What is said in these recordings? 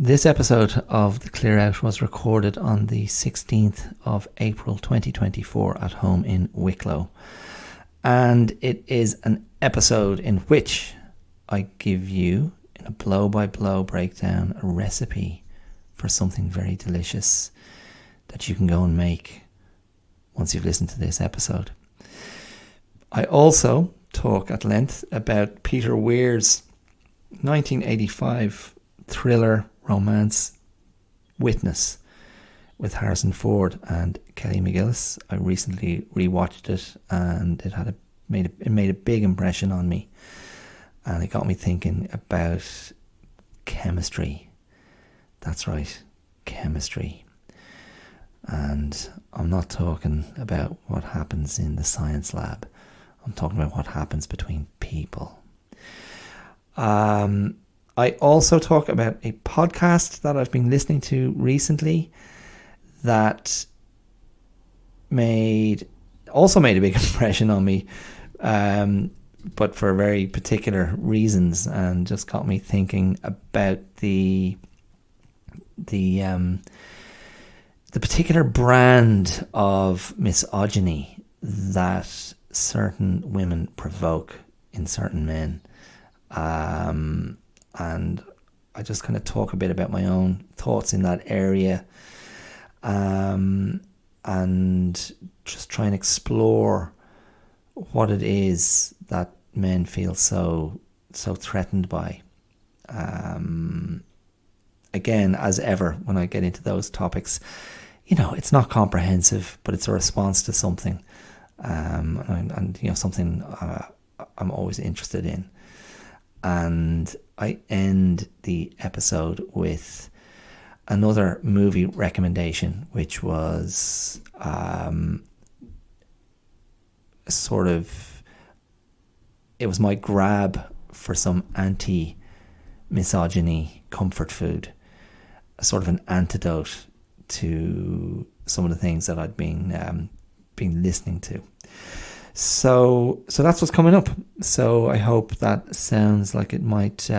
This episode of The Clear Out was recorded on the 16th of April 2024 at home in Wicklow. And it is an episode in which I give you, in a blow-by-blow breakdown, a recipe for something very delicious that you can go and make once you've listened to this episode. I also talk at length about Peter Weir's 1985 thriller romance Witness with Harrison Ford and Kelly McGillis. I recently rewatched it and it made a big impression on me, and it got me thinking about chemistry. That's right, chemistry. And I'm not talking about what happens in the science lab. I'm talking about what happens between people. I also talk about a podcast that I've been listening to recently that also made a big impression on me, but for very particular reasons, and just got me thinking about the particular brand of misogyny that certain women provoke in certain men. And I just kind of talk a bit about my own thoughts in that area, and just try and explore what it is that men feel so threatened by. Again, as ever, when I get into those topics, it's not comprehensive, but it's a response to something, and something I'm always interested in. And I end the episode with another movie recommendation, which was it was my grab for some anti-misogyny comfort food, a sort of an antidote to some of the things that I'd been listening to. So that's what's coming up. So I hope that sounds like it might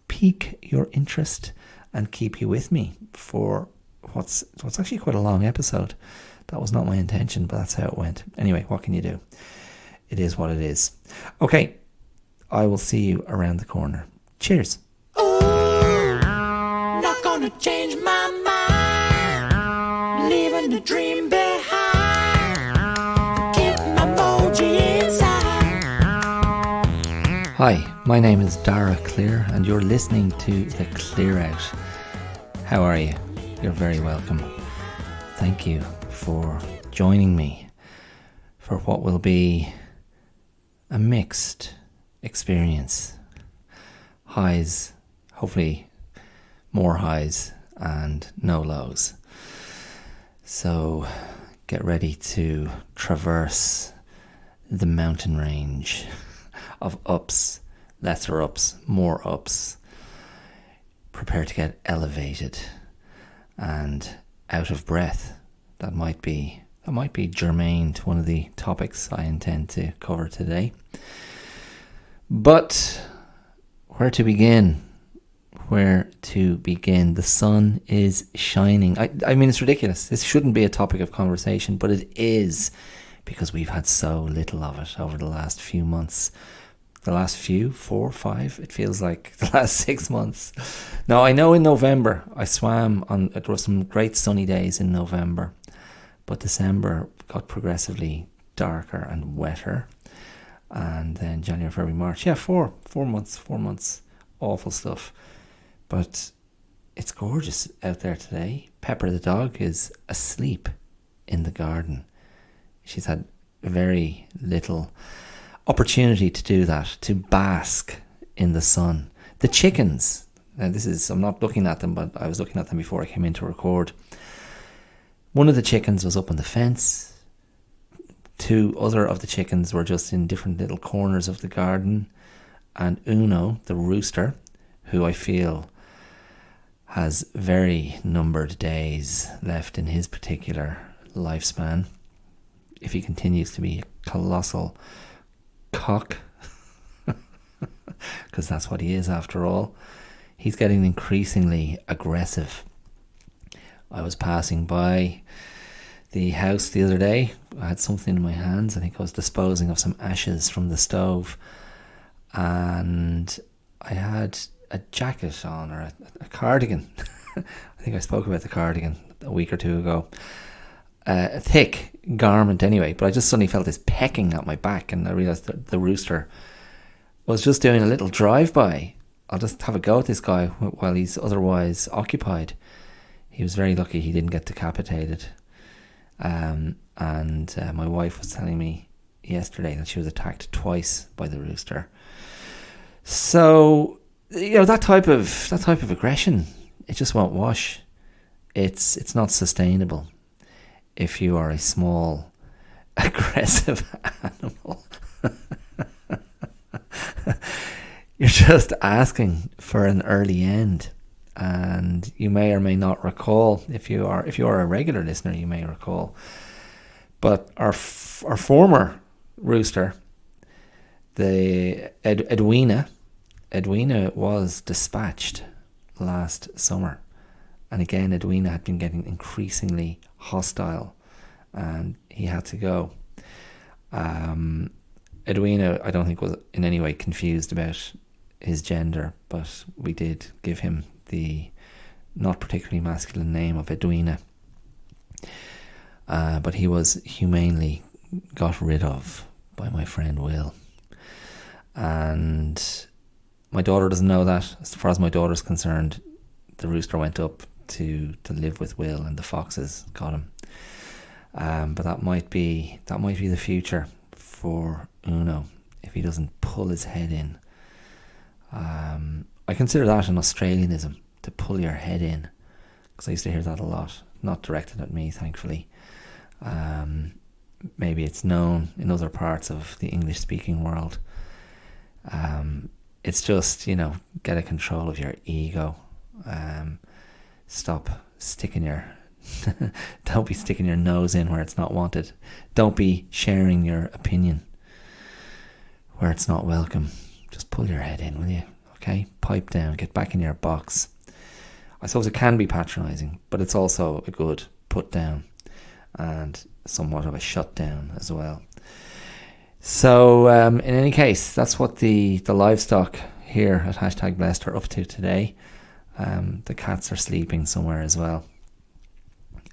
pique your interest and keep you with me for what's actually quite a long episode. That was not my intention, but that's how it went. Anyway, what can you do? It is what it is. Okay, I will see you around the corner. Cheers. Not gonna change my mind, leaving the dream behind. Hi, my name is Dara Clear, and you're listening to The Clear Out. How are you? You're very welcome. Thank you for joining me for what will be a mixed experience. Highs, hopefully more highs and no lows. So get ready to traverse the mountain range of ups, lesser ups, more ups. Prepare to get elevated and out of breath. That might be germane to one of the topics I intend to cover today. But where to begin? The sun is shining. I mean, it's ridiculous. This shouldn't be a topic of conversation, but it is, because we've had so little of it over the last few months. The last 4, 5, it feels like the last 6 months. Now, I know in November I swam there were some great sunny days in November, but December got progressively darker and wetter, and then January, February, March, 4 months, awful stuff. But it's gorgeous out there today. Pepper the dog is asleep in the garden. She's had very little opportunity to do that, to bask in the sun. The chickens, now I'm not looking at them, but I was looking at them before I came in to record. One of the chickens was up on the fence. 2 other of the chickens were just in different little corners of the garden. And Uno, the rooster, who I feel has very numbered days left in his particular lifespan, if he continues to be a colossal cock, because that's what he is after all. he's getting increasingly aggressive. I was passing by the house the other day. I had something in my hands. I think I was disposing of some ashes from the stove, and I had a jacket on, or a cardigan. I think I spoke about the cardigan a week or two ago. A thick garment anyway, but I just suddenly felt this pecking at my back, and I realised that the rooster was just doing a little drive-by. I'll just have a go at this guy while he's otherwise occupied. He was very lucky he didn't get decapitated. And my wife was telling me yesterday that she was attacked twice by the rooster. So, that type of aggression, it just won't wash. It's not sustainable if you are a small, aggressive animal. You're just asking for an early end. And you may or may not recall, if you are a regular listener, you may recall. But our former rooster, the Edwina was dispatched last summer, and again Edwina had been getting increasingly hostile, and he had to go. Edwina, I don't think, was in any way confused about his gender, but we did give him the not particularly masculine name of Edwina. But he was humanely got rid of by my friend Will. And my daughter doesn't know that. As far as my daughter's concerned, the rooster went up to live with Will, and the foxes got him. But that might be the future for Uno if he doesn't pull his head in. I consider that an Australianism, to pull your head in, because I used to hear that a lot. Not directed at me, thankfully. Maybe it's known in other parts of the English-speaking world. It's just, get a control of your ego. Stop sticking your... Don't be sticking your nose in where it's not wanted. Don't be sharing your opinion where it's not welcome. Just pull your head in, will you? Okay? Pipe down. Get back in your box. I suppose it can be patronising, but it's also a good put down and somewhat of a shut down as well. So, in any case, that's what the livestock here at #Blessed are up to today. The cats are sleeping somewhere as well.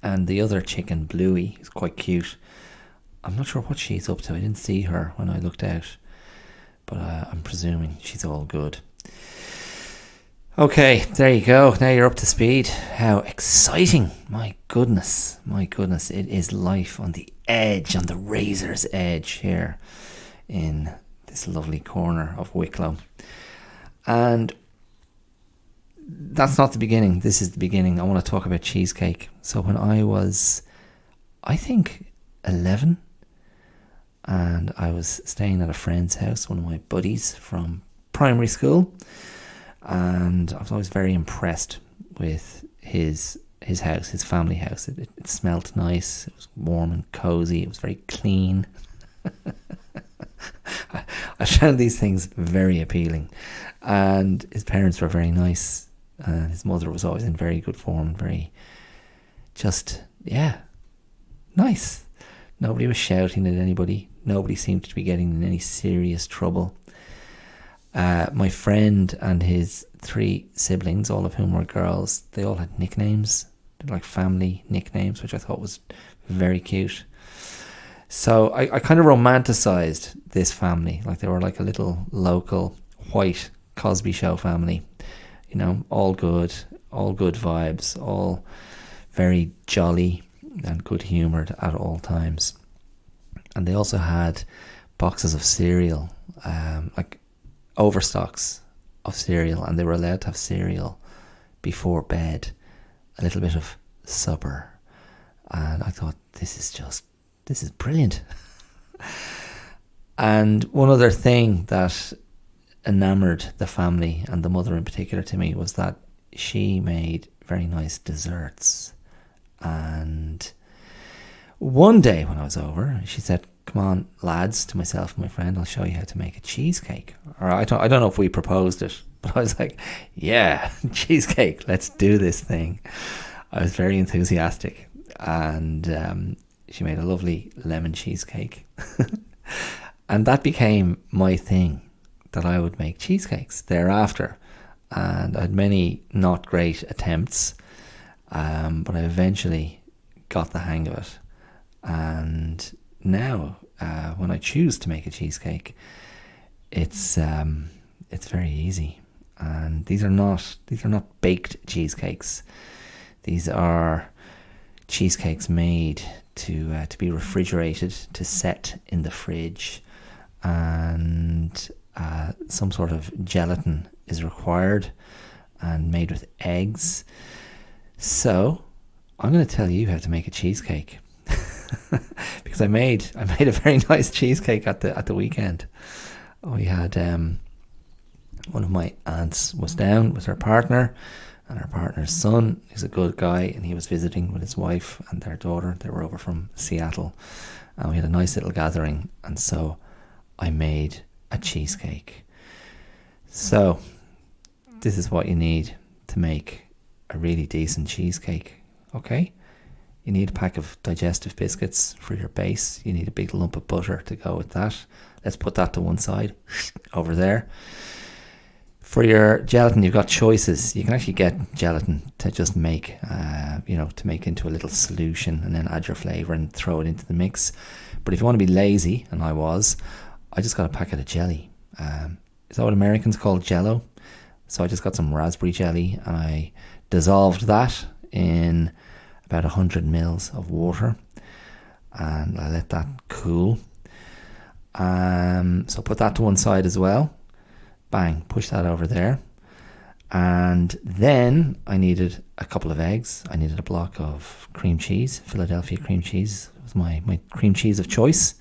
And the other chicken, Bluey, is quite cute. I'm not sure what she's up to. I didn't see her when I looked out, but I'm presuming she's all good. Okay, there you go. Now you're up to speed. How exciting. My goodness. It is life on the edge, on the razor's edge here in this lovely corner of Wicklow. And that's not the beginning. This is the beginning. I want to talk about Cheesecake. So when I was, I think, 11, and I was staying at a friend's house, one of my buddies from primary school, and I was always very impressed with his house, his family house. It smelled nice. It was warm and cozy. It was very clean. I found these things very appealing, and his parents were very nice, and his mother was always in very good form, very nice. Nobody was shouting at anybody. Nobody seemed to be getting in any serious trouble. My friend and his 3 siblings, all of whom were girls, they all had nicknames, like family nicknames, which I thought was very cute. So I kind of romanticized this family, like they were like a little local white Cosby Show family, all good vibes, all very jolly and good humoured at all times. And they also had boxes of cereal, like overstocks of cereal, and they were allowed to have cereal before bed, a little bit of supper. And I thought, this is brilliant. And one other thing that enamoured the family, and the mother in particular, to me, was that she made very nice desserts. And one day when I was over, she said, "Come on, lads," to myself and my friend, "I'll show you how to make a cheesecake." Or I don't know if we proposed it But I was like, yeah, cheesecake, let's do this thing. I was very enthusiastic, and she made a lovely lemon cheesecake. And that became my thing, that I would make cheesecakes thereafter. And I had many not great attempts, but I eventually got the hang of it. And now, when I choose to make a cheesecake, it's very easy. And these are not baked cheesecakes. These are cheesecakes made to be refrigerated, to set in the fridge, and some sort of gelatin is required, and made with eggs. So I'm going to tell you how to make a cheesecake. Because I made a very nice cheesecake at the weekend. We had one of my aunts was down with her partner, and her partner's son is a good guy, and he was visiting with his wife and their daughter. They were over from Seattle, and we had a nice little gathering, and so I made a cheesecake. So this is what you need to make a really decent cheesecake. Okay, you need a pack of digestive biscuits for your base. You need a big lump of butter to go with that. Let's put that to one side over there. For your gelatin, you've got choices. You can actually get gelatin to just make, to make into a little solution, and then add your flavour and throw it into the mix. But if you want to be lazy, and I just got a packet of jelly. Is that what Americans call Jello? So I just got some raspberry jelly, and I dissolved that in about 100 mils of water, and I let that cool. So put that to one side as well. Bang, push that over there. And then I needed a couple of eggs. I needed a block of cream cheese. Philadelphia cream cheese was my cream cheese of choice.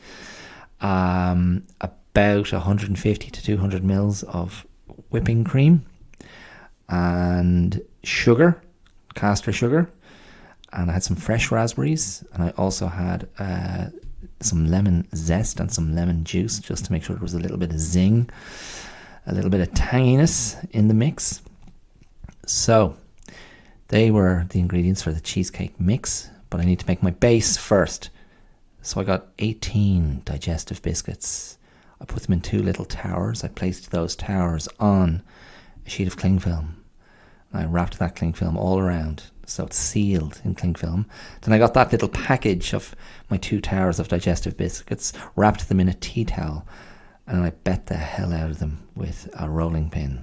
About 150 to 200 mils of whipping cream, and sugar, caster sugar, and I had some fresh raspberries, and I also had some lemon zest and some lemon juice, just to make sure there was a little bit of zing, a little bit of tanginess in the mix. So they were the ingredients for the cheesecake mix, but I need to make my base first. So I got 18 digestive biscuits. I put them in 2 little towers. I placed those towers on a sheet of cling film. And I wrapped that cling film all around, so it's sealed in cling film. Then I got that little package of my 2 towers of digestive biscuits, wrapped them in a tea towel, and I bet the hell out of them with a rolling pin.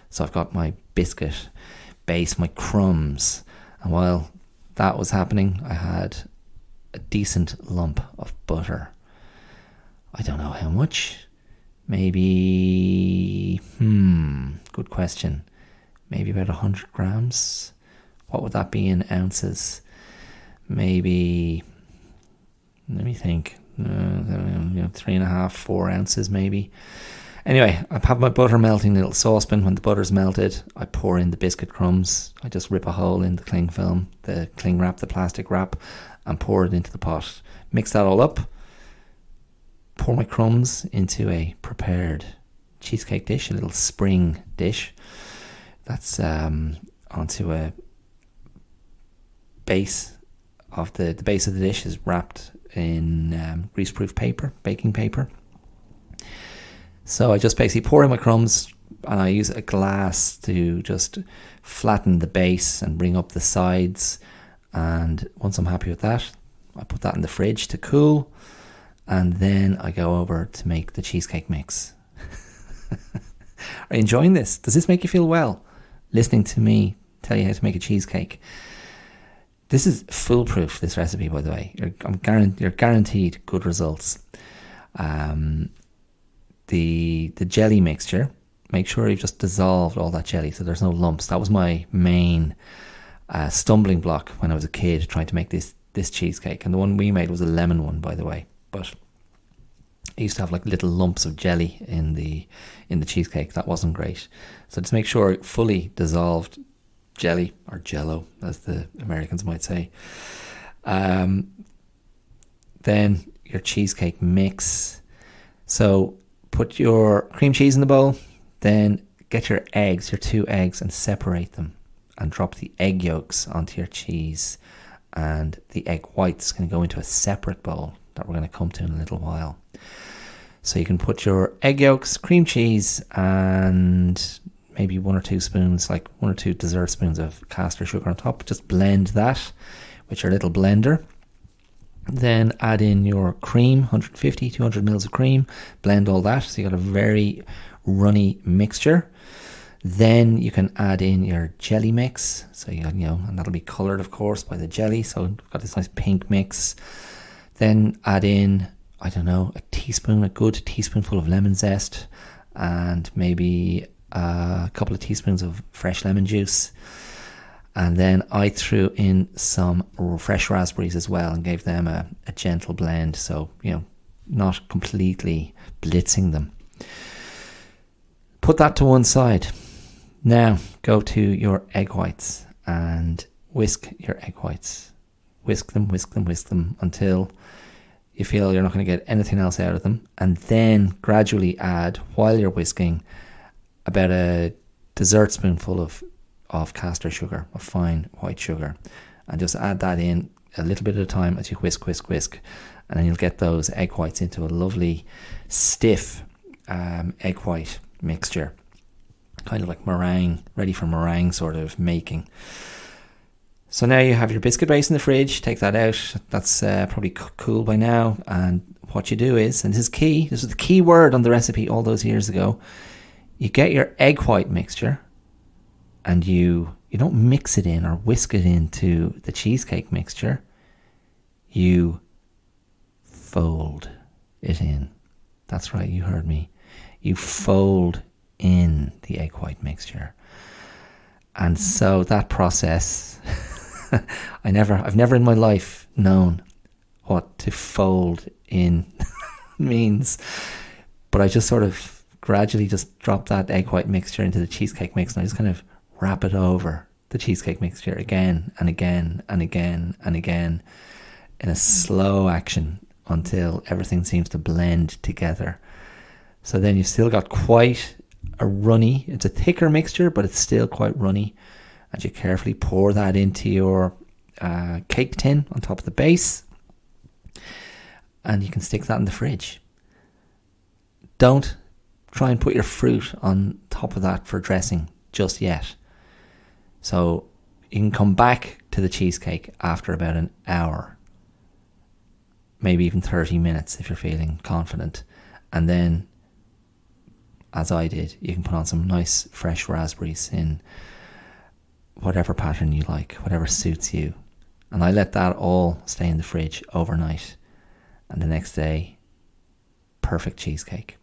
So I've got my biscuit base, my crumbs, and while that was happening, I had a decent lump of butter. I don't know how much. Maybe, good question. Maybe about 100 grams. What would that be in ounces? Maybe, let me think, 3.5, 4 ounces maybe. Anyway, I have my butter melting in a little saucepan. When the butter's melted, I pour in the biscuit crumbs. I just rip a hole in the cling film, the cling wrap, the plastic wrap, and pour it into the pot. Mix that all up. Pour my crumbs into a prepared cheesecake dish, a little spring dish. That's onto a base of the base of the dish is wrapped in greaseproof paper, baking paper. So I just basically pour in my crumbs, and I use a glass to just flatten the base and bring up the sides. And once I'm happy with that, I put that in the fridge to cool, and then I go over to make the cheesecake mix. Are you enjoying this? Does this make you feel well? Listening to me tell you how to make a cheesecake. This is foolproof, this recipe, by the way. You're guaranteed good results. The jelly mixture, make sure you've just dissolved all that jelly so there's no lumps. That was my main stumbling block when I was a kid trying to make this cheesecake. And the one we made was a lemon one, by the way. But I used to have like little lumps of jelly in the cheesecake. That wasn't great. So just make sure fully dissolved jelly, or jello as the Americans might say. Then your cheesecake mix. So put your cream cheese in the bowl, then get your eggs, your 2 eggs, and separate them and drop the egg yolks onto your cheese, and the egg whites can go into a separate bowl that we're going to come to in a little while. So you can put your egg yolks, cream cheese, and maybe 1 or 2 spoons, like 1 or 2 dessert spoons of caster sugar on top. Just blend that with your little blender. Then add in your cream, 150, 200 mils of cream. Blend all that, so you got a very runny mixture. Then you can add in your jelly mix. So and that'll be coloured, of course, by the jelly. So we've got this nice pink mix. Then add in, I don't know, a good teaspoonful of lemon zest, and maybe a couple of teaspoons of fresh lemon juice. And then I threw in some fresh raspberries as well and gave them a gentle blend. So, not completely blitzing them. Put that to one side. Now go to your egg whites and whisk your egg whites. Whisk them until you feel you're not going to get anything else out of them. And then gradually add, while you're whisking, about a dessert spoonful of caster sugar, of fine white sugar, and just add that in a little bit at a time as you whisk, and then you'll get those egg whites into a lovely stiff egg white mixture, kind of like meringue, ready for meringue sort of making. So now you have your biscuit base in the fridge. Take that out. That's probably cool by now. And what you do is, and this is key, this was the key word on the recipe all those years ago, you get your egg white mixture, and you don't mix it in or whisk it into the cheesecake mixture. You fold it in. That's right, you heard me. You fold in the egg white mixture. And so that process, I've never in my life known what to fold in means, but I just sort of gradually just drop that egg white mixture into the cheesecake mix, and I just kind of wrap it over the cheesecake mixture again and again and again and again in a slow action until everything seems to blend together. So then you've still got quite a runny, it's a thicker mixture, but it's still quite runny. And you carefully pour that into your cake tin on top of the base, and you can stick that in the fridge. Don't try and put your fruit on top of that for dressing just yet. So you can come back to the cheesecake after about an hour, maybe even 30 minutes if you're feeling confident. And then, as I did, you can put on some nice fresh raspberries in whatever pattern you like, whatever suits you. And I let that all stay in the fridge overnight. And the next day, perfect cheesecake.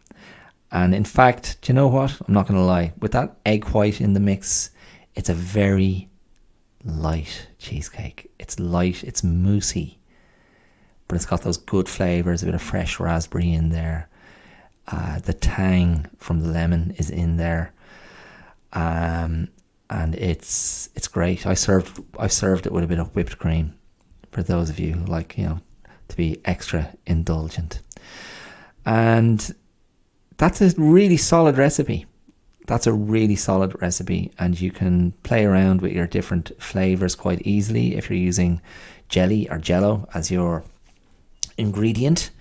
And in fact, do you know what? I'm not going to lie. With that egg white in the mix, it's a very light cheesecake. It's light, it's moussey, but it's got those good flavours, a bit of fresh raspberry in there. The tang from the lemon is in there. And it's great. I served it with a bit of whipped cream for those of you who like, to be extra indulgent. And that's a really solid recipe. And you can play around with your different flavours quite easily if you're using jelly or jello as your ingredient,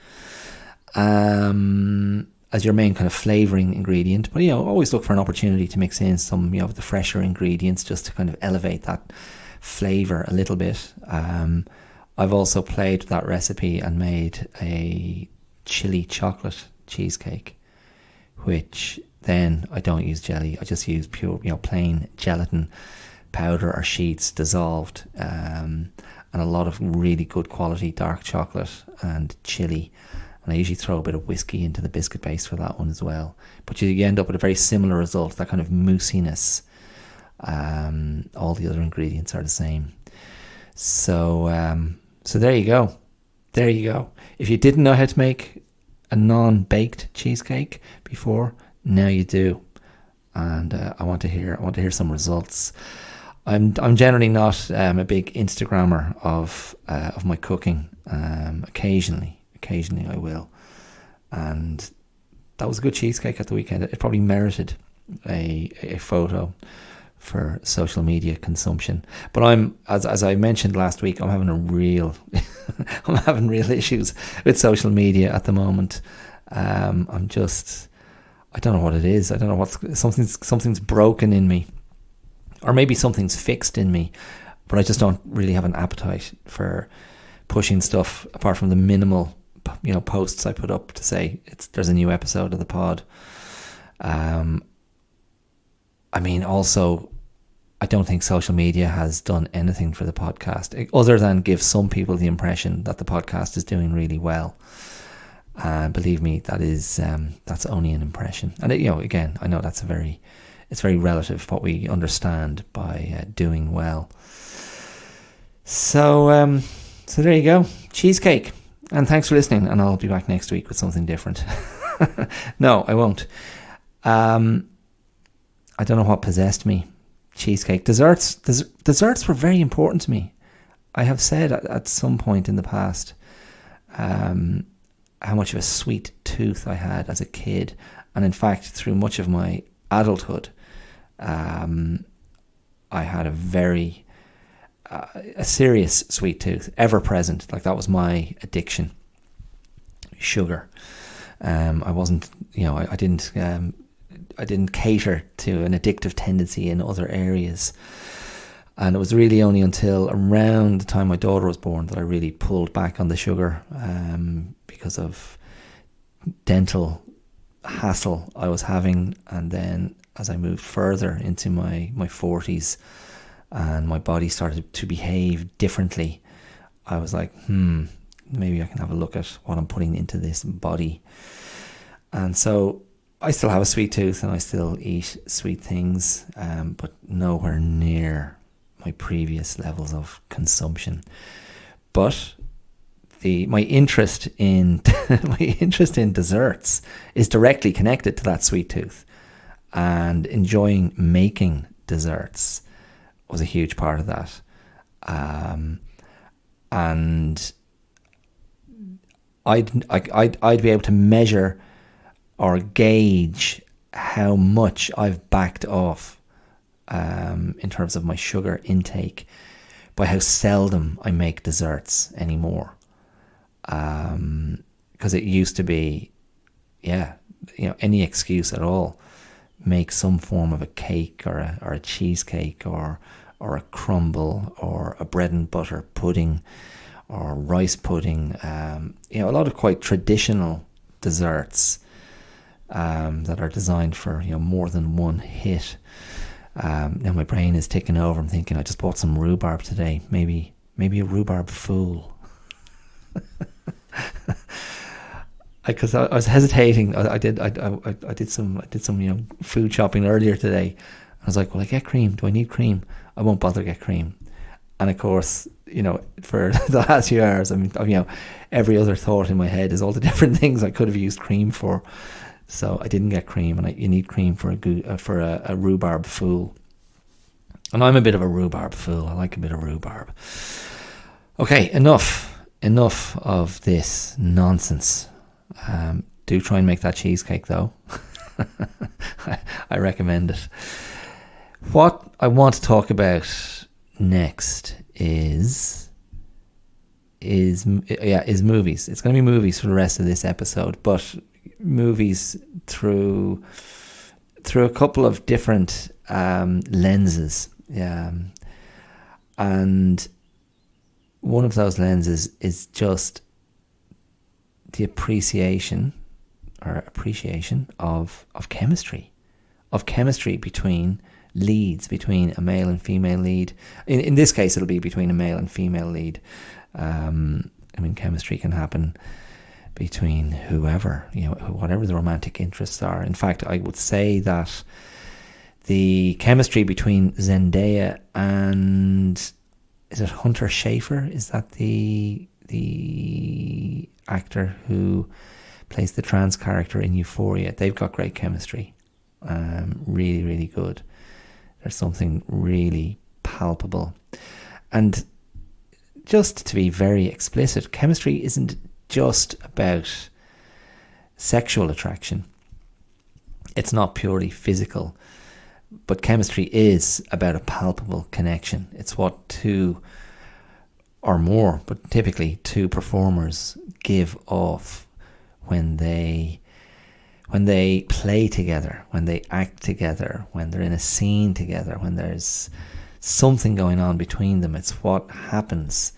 as your main kind of flavouring ingredient. But, always look for an opportunity to mix in some, of the fresher ingredients just to kind of elevate that flavour a little bit. I've also played with that recipe and made a chili chocolate cheesecake, which then I don't use jelly. I just use pure, plain gelatin powder or sheets dissolved, and a lot of really good quality dark chocolate and chili. And I usually throw a bit of whiskey into the biscuit base for that one as well. But you end up with a very similar result, that kind of moussiness. All the other ingredients are the same. So there you go. If you didn't know how to make a non-baked cheesecake before, now you do. And I want to hear some results. I'm generally not a big Instagrammer of my cooking. Occasionally I will. And that was a good cheesecake at the weekend. It probably merited a photo for social media consumption. But I'm, as I mentioned last week, I'm having I'm having real issues with social media at the moment. I don't know what it is. I don't know something's broken in me, or maybe something's fixed in me, but I just don't really have an appetite for pushing stuff apart from the minimal, posts I put up to say there's a new episode of the pod. Also, I don't think social media has done anything for the podcast other than give some people the impression that the podcast is doing really well. And believe me, that's only an impression. And again, I know it's very relative what we understand by doing well. So there you go, Cheesecake. And thanks for listening. And I'll be back next week with something different. No, I won't. I don't know what possessed me. Cheesecake. Desserts were very important to me. I have said at some point in the past how much of a sweet tooth I had as a kid, and in fact through much of my adulthood I had a serious sweet tooth, ever present. Like, that was my addiction, sugar. I wasn't, I didn't cater to an addictive tendency in other areas. And it was really only until around the time my daughter was born that I really pulled back on the sugar, because of dental hassle I was having. And then as I moved further into my 40s and my body started to behave differently, I was like, maybe I can have a look at what I'm putting into this body. And so I still have a sweet tooth and I still eat sweet things, but nowhere near my previous levels of consumption. But my interest in desserts is directly connected to that sweet tooth, and enjoying making desserts was a huge part of that. And I'd be able to measure or gauge how much I've backed off in terms of my sugar intake by how seldom I make desserts anymore. Because it used to be, any excuse at all, make some form of a cake or a cheesecake or a crumble or a bread and butter pudding or rice pudding. A lot of quite traditional desserts that are designed for more than one hit. Now my brain is ticking over. I'm thinking, I just bought some rhubarb today. Maybe a rhubarb fool. Because I was hesitating. I did some food shopping earlier today. I was like, will I get cream? Do I need cream? I won't bother get cream. And of course, for the last few hours, every other thought in my head is all the different things I could have used cream for. So I didn't get cream, and you need cream for a rhubarb fool. And I'm a bit of a rhubarb fool. I like a bit of rhubarb. Okay, enough of this nonsense. Do try and make that cheesecake, though. I recommend it. What I want to talk about next is movies. It's going to be movies for the rest of this episode, but movies through a couple of different lenses. And one of those lenses is just the appreciation of chemistry between leads, between a male and female lead. In this case, it'll be between a male and female lead. Chemistry can happen between whoever, whatever the romantic interests are. In fact, I would say that the chemistry between Zendaya and, is it Hunter Schafer? Is that the actor who plays the trans character in Euphoria? They've got great chemistry. Really, really good. There's something really palpable. And just to be very explicit, chemistry isn't just about sexual attraction. It's not purely physical, but chemistry is about a palpable connection. It's what two or more, but typically two performers give off when they play together, when they act together, when they're in a scene together, when there's something going on between them. It's what happens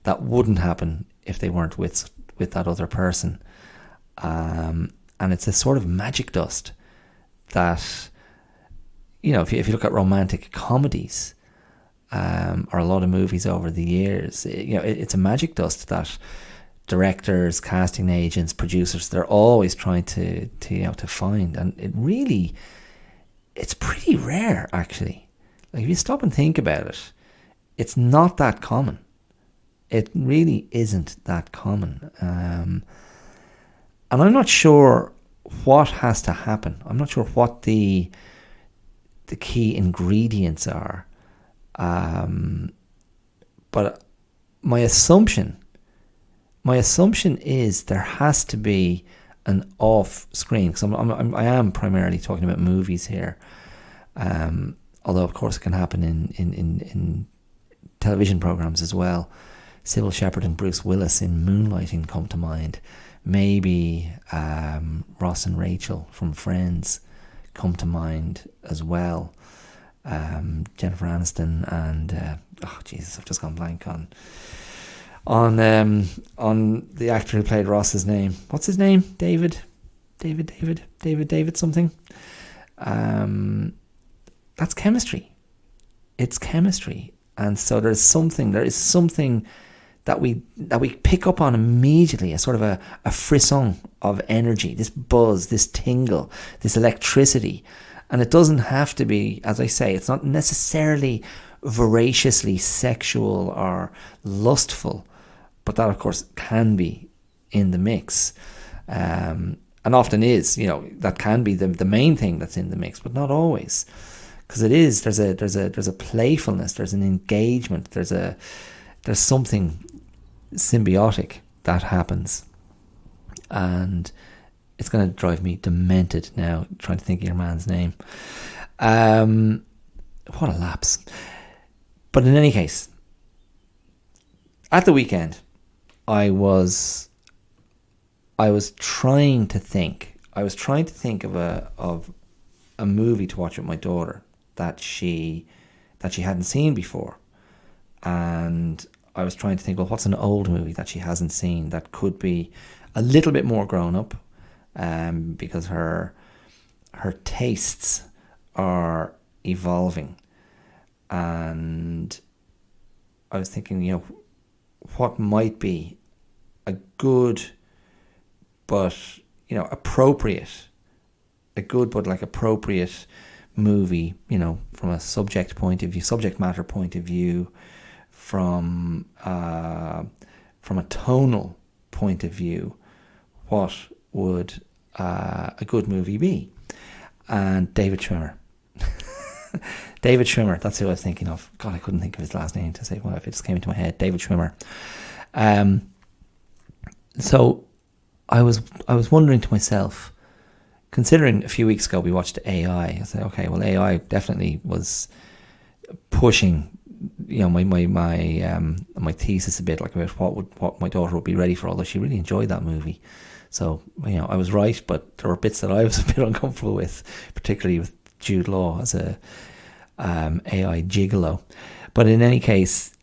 that wouldn't happen if they weren't with that other person. And it's a sort of magic dust that, if you look at romantic comedies, or a lot of movies over the years, it's a magic dust that directors, casting agents, producers, they're always trying to find. And it's pretty rare, actually. Like, if you stop and think about it, it's not that common. It really isn't that common. And I'm not sure what has to happen. I'm not sure what the key ingredients are. But my assumption is there has to be an off screen, because I am primarily talking about movies here. Although of course it can happen in television programs as well. Sybil Shepherd and Bruce Willis in Moonlighting come to mind. Maybe Ross and Rachel from Friends come to mind as well. Jennifer Aniston and Jesus, I've just gone blank on the actor who played Ross's name. What's his name? David something. That's chemistry. It's chemistry, and so there is something that we pick up on immediately, a sort of a frisson of energy, this buzz, this tingle, this electricity. And it doesn't have to be, as I say, it's not necessarily voraciously sexual or lustful, but that of course can be in the mix, and often is. That can be the main thing that's in the mix, but not always, because there's a playfulness, there's an engagement, there's something symbiotic that happens, and it's going to drive me demented now trying to think of your man's name. What a lapse. But in any case, at the weekend, I was trying to think of a movie to watch with my daughter that she hadn't seen before, and I was trying to think, well, what's an old movie that she hasn't seen that could be a little bit more grown up, because her tastes are evolving. And I was thinking, what might be a good but appropriate movie, from a subject matter point of view, from a tonal point of view. What would a good movie be? And David Schwimmer. David Schwimmer, that's who I was thinking of. God, I couldn't think of his last name to say, well, if it just came into my head. David Schwimmer. So I was wondering to myself, considering a few weeks ago we watched AI, I said, okay, well, AI definitely was pushing, my thesis a bit, like about what my daughter would be ready for, although she really enjoyed that movie. So, I was right, but there were bits that I was a bit uncomfortable with, particularly with Jude Law as a AI gigolo. But in any case,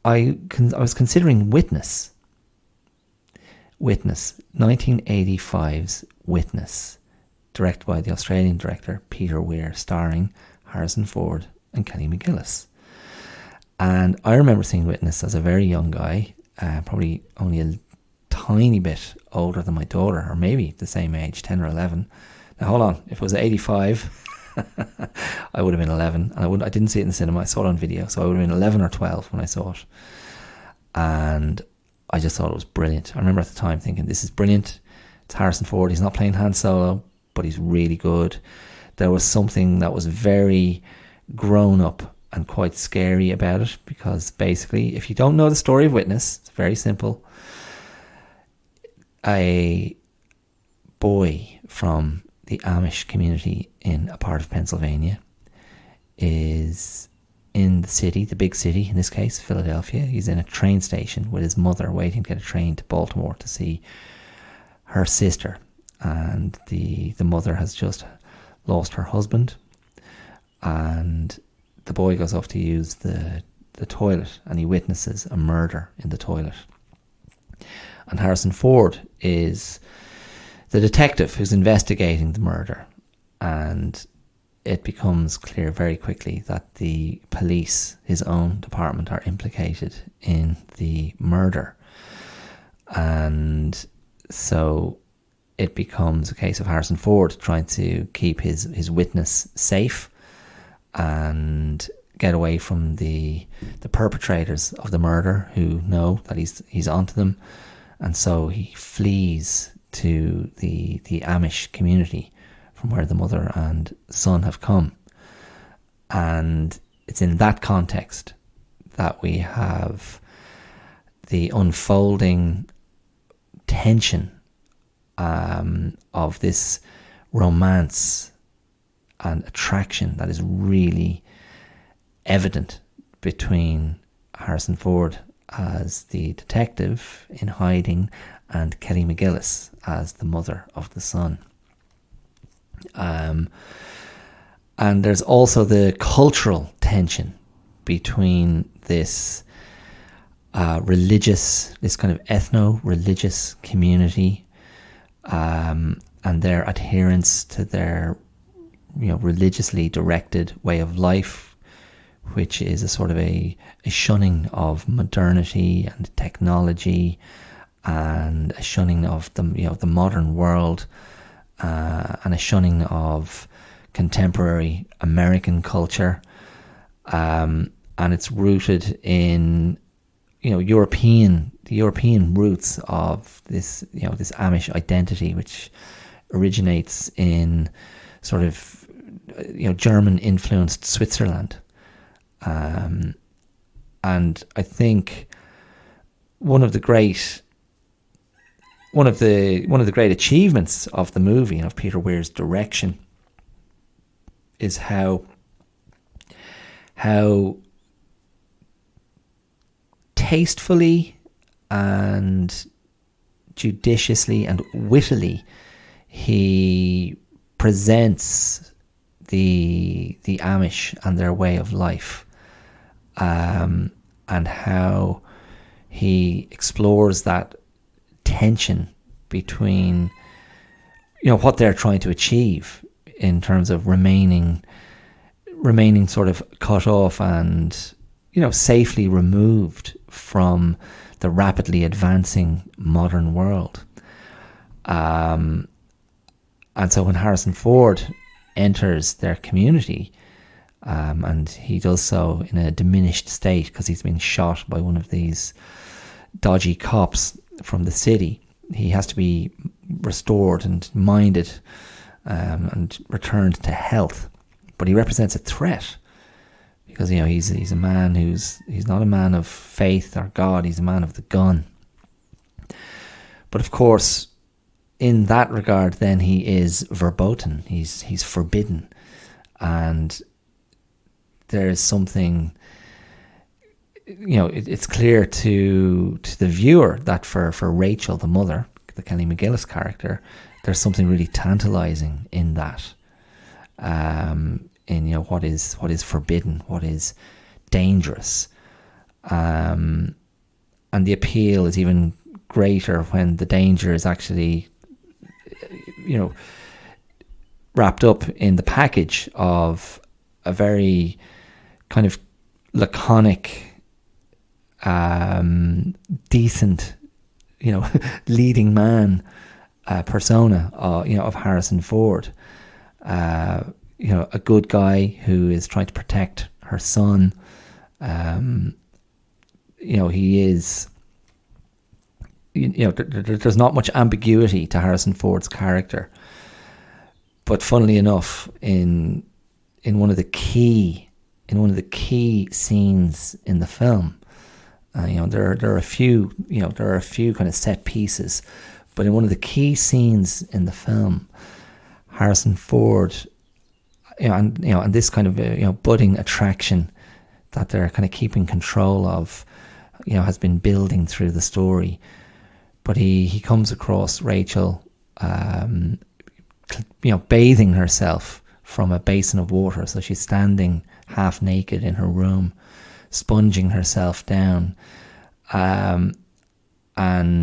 I was considering Witness, 1985's Witness, directed by the Australian director Peter Weir, starring Harrison Ford and Kelly McGillis. And I remember seeing Witness as a very young guy, probably only a tiny bit older than my daughter, or maybe the same age, 10 or 11. Now hold on, if it was 85, I would have been 11, and I didn't see it in the cinema, I saw it on video, so I would have been 11 or 12 when I saw it. And I just thought it was brilliant. I remember at the time thinking, this is brilliant. It's Harrison Ford, he's not playing Han Solo, but he's really good. There was something that was very grown up and quite scary about it, because basically, if you don't know the story of Witness, it's very simple. A boy from the Amish community in a part of Pennsylvania, is in the city, the big city, in this case, Philadelphia. He's in a train station with his mother waiting to get a train to Baltimore to see her sister. And the mother has just lost her husband, and the boy goes off to use the toilet, and he witnesses a murder in the toilet. And Harrison Ford is the detective who's investigating the murder, and it becomes clear very quickly that the police, his own department, are implicated in the murder. And so it becomes a case of Harrison Ford trying to keep his witness safe and get away from the perpetrators of the murder, who know that he's onto them. And so he flees to the Amish community from where the mother and son have come. And it's in that context that we have the unfolding tension of this romance and attraction that is really evident between Harrison Ford as the detective in hiding and Kelly McGillis as the mother of the son. And there's also the cultural tension between this this kind of ethno-religious community and their adherence to their religiously directed way of life, which is a sort of a shunning of modernity and technology, and a shunning of the modern world, and a shunning of contemporary American culture, and it's rooted in the European roots of this this Amish identity, which originates in sort of German influenced Switzerland. And I think one of the great achievements of the movie and of Peter Weir's direction is how tastefully and judiciously and wittily he presents the Amish and their way of life, and how he explores that tension between what they're trying to achieve in terms of remaining sort of cut off and safely removed from the rapidly advancing modern world. And so when Harrison Ford enters their community, and he does so in a diminished state because he's been shot by one of these dodgy cops from the city, he has to be restored and minded and returned to health. But he represents a threat because he's a man he's not a man of faith or God. He's a man of the gun. But of course, in that regard, then he is verboten. He's forbidden, and there's something. It's clear to the viewer that for Rachel, the mother, the Kelly McGillis character, there's something really tantalizing in that. In what is forbidden, what is dangerous, and the appeal is even greater when the danger is actually wrapped up in the package of a very kind of laconic, decent, leading man persona, of Harrison Ford. A good guy who is trying to protect her son. He is. There's not much ambiguity to Harrison Ford's character, but funnily enough, in one of the key scenes in the film, there are a few kind of set pieces, but in one of the key scenes in the film, Harrison Ford, and this kind of budding attraction that they're kind of keeping control of, has been building through the story. But he comes across Rachel, bathing herself from a basin of water. So she's standing half naked in her room, sponging herself down. And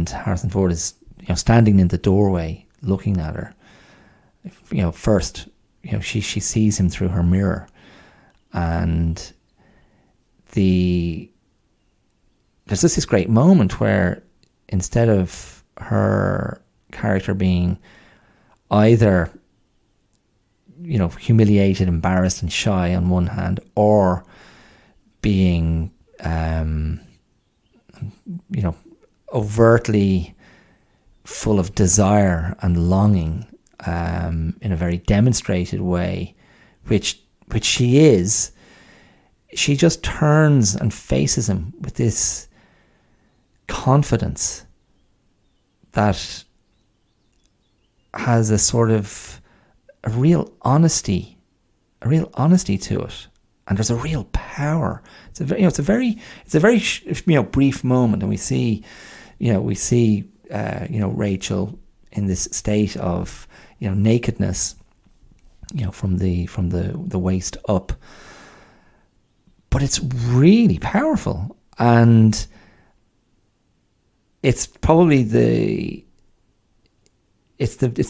Harrison Ford is, standing in the doorway looking at her. First, she sees him through her mirror, and there's just this great moment where instead of her character being either, humiliated, embarrassed and shy on one hand, or being, overtly full of desire and longing, in a very demonstrated way, which she is, she just turns and faces him with this confidence that has a sort of a real honesty to it, and there's a real power. It's a very brief moment, and we see Rachel in this state of nakedness, from the waist up. But it's really powerful, and it's probably the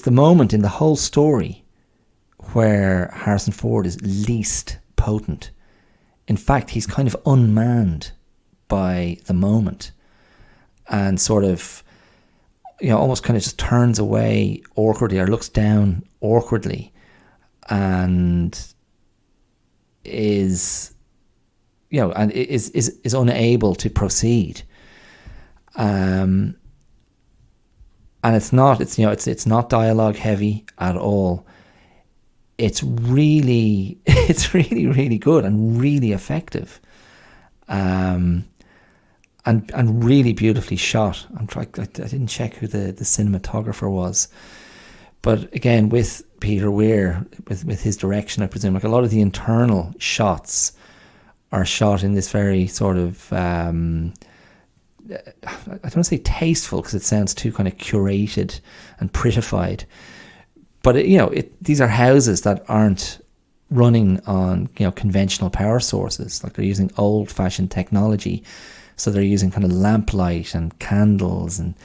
moment in the whole story where Harrison Ford is least potent. In fact, he's kind of unmanned by the moment, and sort of, almost kind of just turns away awkwardly, or looks down awkwardly, and is unable to proceed. And it's not dialogue heavy at all. It's really really good and really effective, and really beautifully shot. I didn't check who the cinematographer was, but again, with Peter Weir, with his direction, I presume, like a lot of the internal shots are shot in this very sort of, I don't want to say tasteful, because it sounds too kind of curated and prettified. But these are houses that aren't running on conventional power sources. Like, they're using old-fashioned technology, so they're using kind of lamplight and candles and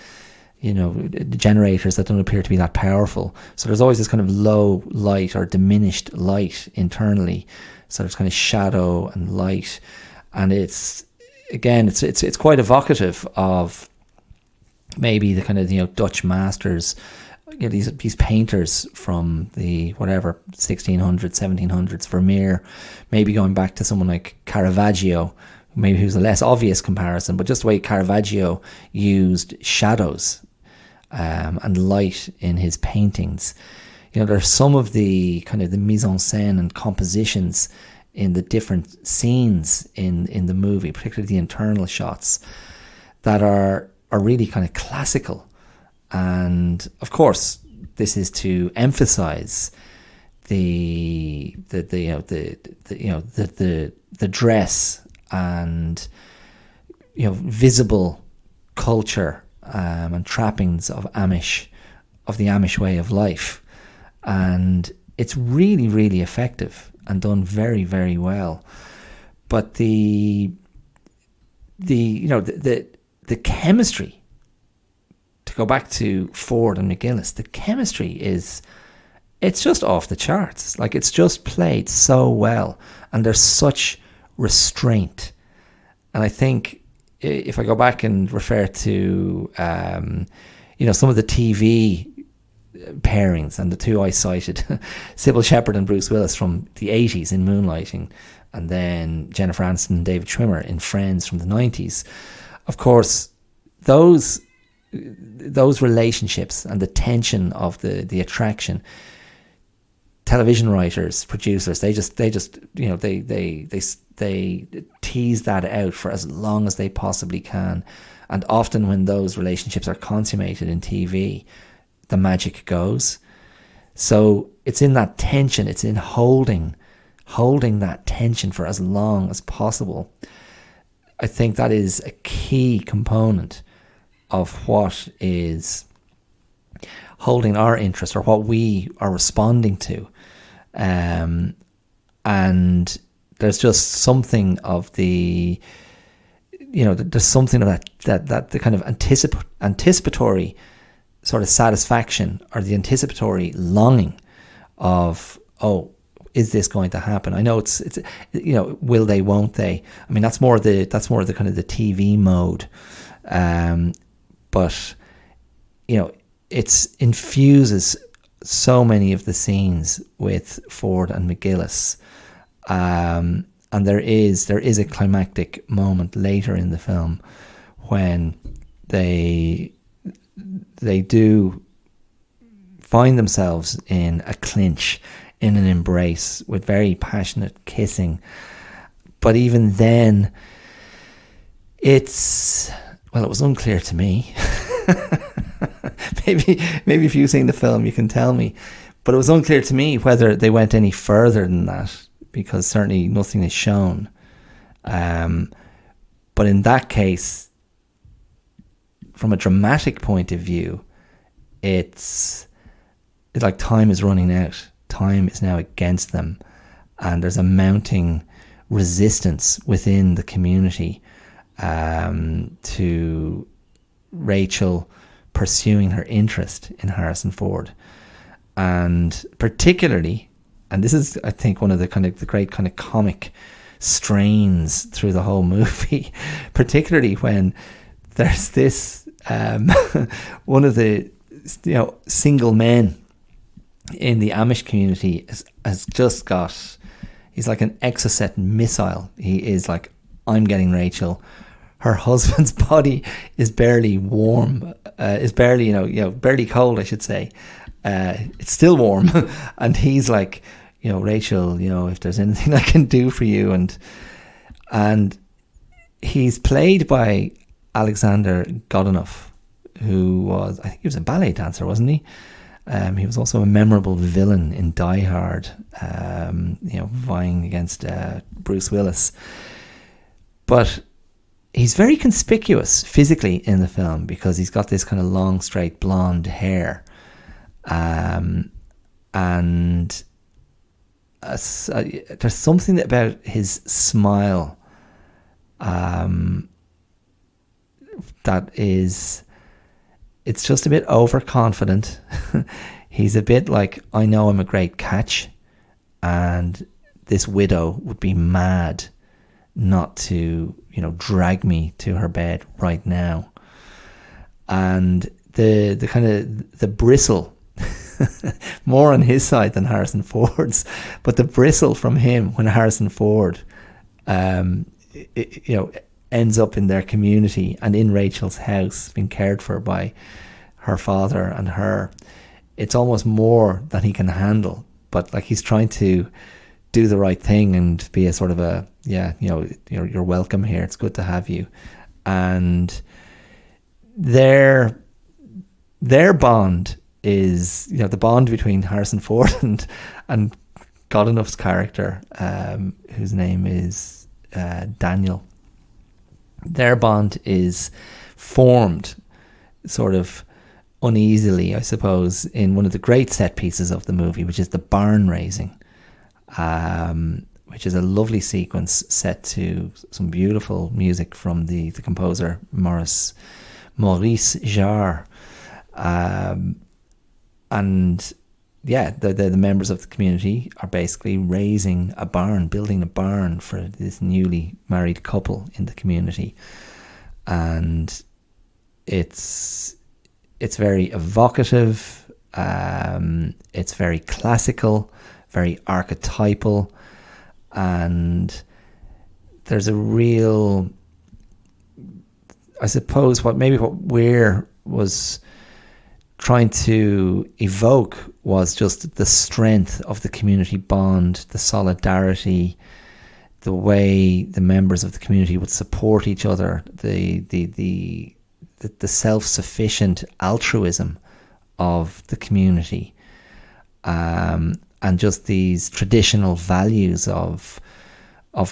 generators that don't appear to be that powerful. So there's always this kind of low light or diminished light internally. So there's kind of shadow and light, and it's quite evocative of maybe the kind of Dutch masters, these painters from the 1600s, 1700s, Vermeer, maybe going back to someone like Caravaggio, maybe who's a less obvious comparison, but just the way Caravaggio used shadows and light in his paintings. There's some of the kind of the mise en scène and compositions in the different scenes in the movie, particularly the internal shots, that are really kind of classical. And of course, this is to emphasize the dress and visible culture and trappings of the Amish way of life. And it's really, really effective and done very, very well. But the chemistry, to go back to Ford and McGillis, the chemistry it's just off the charts. Like, it's just played so well, and there's such restraint. And I think if I go back and refer to some of the TV pairings, and the two I cited, Sybil Shepherd and Bruce Willis from the 80s in Moonlighting, and then Jennifer Aniston and David Schwimmer in Friends from the 90s. Of course, those relationships and the tension of the attraction, television writers, producers, they tease that out for as long as they possibly can. And often when those relationships are consummated in TV, the magic goes. So it's in that tension. It's in holding that tension for as long as possible. I think that is a key component of what is holding our interest, or what we are responding to. And there's just something of the, there's something of that the kind of anticipatory sort of satisfaction, or the anticipatory longing of, oh, is this going to happen? I know it's will they, won't they? I mean, that's more the kind of the TV mode, but it infuses so many of the scenes with Ford and McGillis, and there is a climactic moment later in the film when they do find themselves in a clinch, in an embrace, with very passionate kissing. But even then, it was unclear to me. maybe if you've seen the film, you can tell me. But it was unclear to me whether they went any further than that, because certainly nothing is shown. But in that case, from a dramatic point of view, it's like time is running out. Time is now against them, and there's a mounting resistance within the community to Rachel pursuing her interest in Harrison Ford. And particularly, and this is, I think, one of the great kind of comic strains through the whole movie, particularly when there's this one of the single men in the Amish community has just got, he's like an exocet missile. He is like, I'm getting Rachel. Her husband's body is barely warm, is barely, barely cold, I should say. It's still warm. And he's like, Rachel, if there's anything I can do for you. And he's played by Alexander Godunov, who was, I think he was a ballet dancer, wasn't he? He was also a memorable villain in Die Hard, vying against Bruce Willis. But he's very conspicuous physically in the film because he's got this kind of long, straight blonde hair. And there's something about his smile that is, it's just a bit overconfident. He's a bit like, I know I'm a great catch, and this widow would be mad not to, drag me to her bed right now. And the kind of the bristle, more on his side than Harrison Ford's, but the bristle from him when Harrison Ford, ends up in their community and in Rachel's house, being cared for by her father and her. It's almost more than he can handle, but like he's trying to do the right thing and be a sort of a, you're welcome here. It's good to have you. And their bond is, the bond between Harrison Ford and Godunov's character, whose name is Daniel. Their bond is formed sort of uneasily, I suppose, in one of the great set pieces of the movie, which is the barn raising, which is a lovely sequence set to some beautiful music from the composer Maurice Jarre. And yeah, the members of the community are basically raising a barn, building a barn for this newly married couple in the community. And it's very evocative, it's very classical, very archetypal, and there's a real, I suppose, what Weir was trying to evoke was just the strength of the community bond, the solidarity, the way the members of the community would support each other, the self-sufficient altruism of the community. and just these traditional values of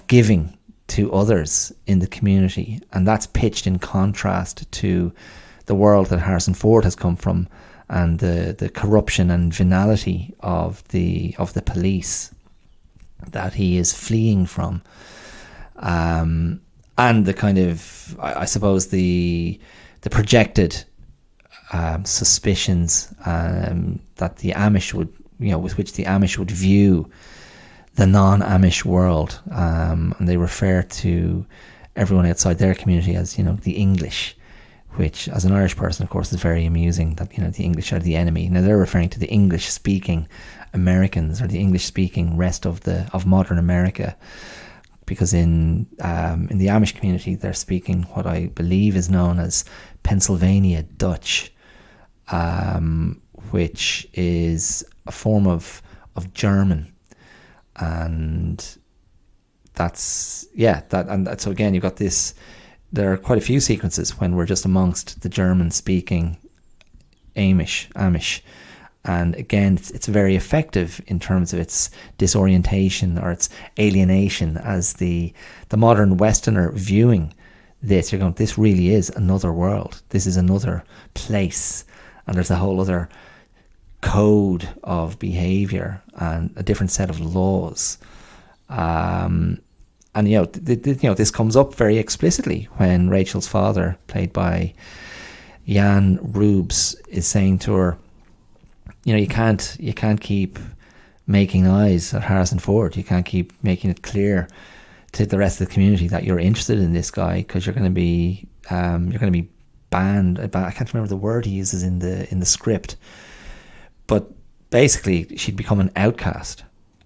giving to others in the community, and that's pitched in contrast to the world that Harrison Ford has come from, and the corruption and venality of the police that he is fleeing from, and the kind of, I suppose, the projected suspicions that the Amish would, with which the Amish would view the non-Amish world, and they refer to everyone outside their community as, the English, which, as an Irish person, of course, is very amusing, that, the English are the enemy. Now, they're referring to the English-speaking Americans, or the English-speaking rest of modern America, because in the Amish community, they're speaking what I believe is known as Pennsylvania Dutch, which is a form of German, and that's so again, you've got this. There are quite a few sequences when we're just amongst the German-speaking Amish, and again, it's very effective in terms of its disorientation or its alienation as the modern Westerner viewing this. You're going, this really is another world. This is another place, and there's a whole other code of behavior and a different set of laws. And this comes up very explicitly when Rachel's father, played by Jan Rubes, is saying to her, you can't keep making eyes at Harrison Ford. You can't keep making it clear to the rest of the community that you're interested in this guy, because you're going to be banned. I can't remember the word he uses in the script, but basically she'd become an outcast,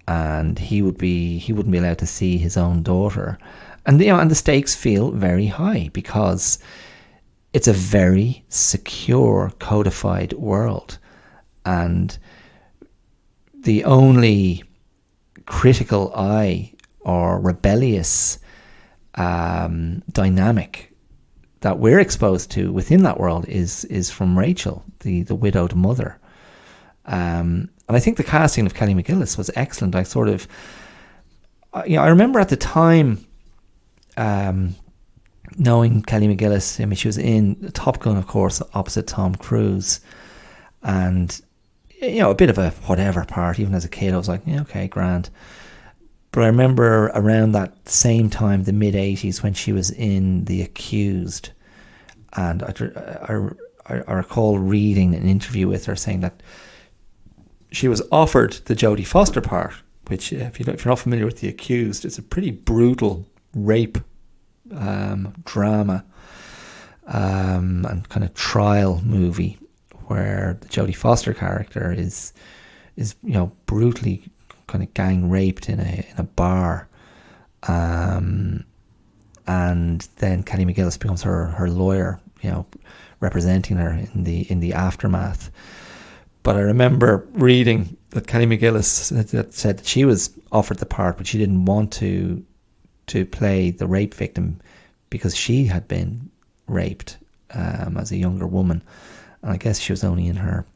and he wouldn't be allowed to see his own daughter, and the stakes feel very high because it's a very secure, codified world, and the only critical eye or rebellious dynamic that we're exposed to within that world is from Rachel, the widowed mother. And I think the casting of Kelly McGillis was excellent. I remember at the time knowing Kelly McGillis. I mean, she was in Top Gun, of course, opposite Tom Cruise, and a bit of a whatever part. Even as a kid, I was like, yeah, okay, grand. But I remember around that same time, the mid-'80s, when she was in The Accused, and I recall reading an interview with her saying that she was offered the Jodie Foster part, which, if you're not familiar with The Accused, it's a pretty brutal rape drama and kind of trial movie where the Jodie Foster character is brutally kind of gang raped in a bar, and then Kelly McGillis becomes her lawyer, representing her in the aftermath. But I remember reading that Kelly McGillis said that she was offered the part, but she didn't want to play the rape victim because she had been raped as a younger woman, and I guess she was only in her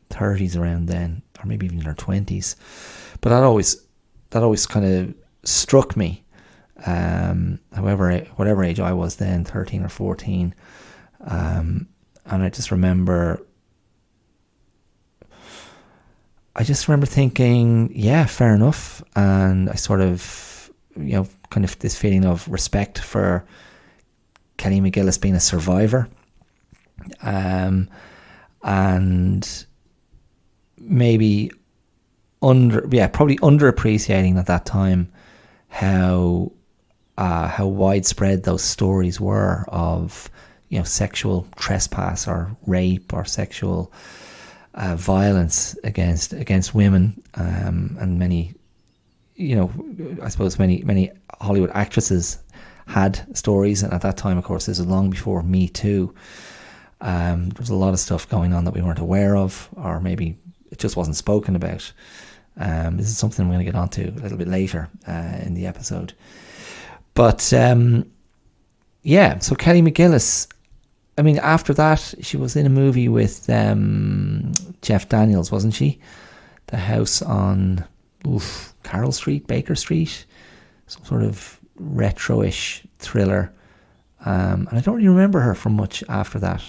30s around then, or maybe even in her 20s. But that always kind of struck me. Whatever age I was then, 13 or 14, and I just remember thinking, yeah, fair enough. And I sort of, kind of this feeling of respect for Kelly McGillis being a survivor, and maybe probably underappreciating at that time how widespread those stories were of sexual trespass or rape or sexual violence against women, and many I suppose many Hollywood actresses had stories, and at that time, of course, this was long before Me Too. There was a lot of stuff going on that we weren't aware of, or maybe it just wasn't spoken about. This is something I'm going to get onto a little bit later in the episode. But so Kelly McGillis, I mean, after that, she was in a movie with Jeff Daniels, wasn't she? the house on Carroll Street, Baker Street, some sort of retro-ish thriller. And I don't really remember her from much after that.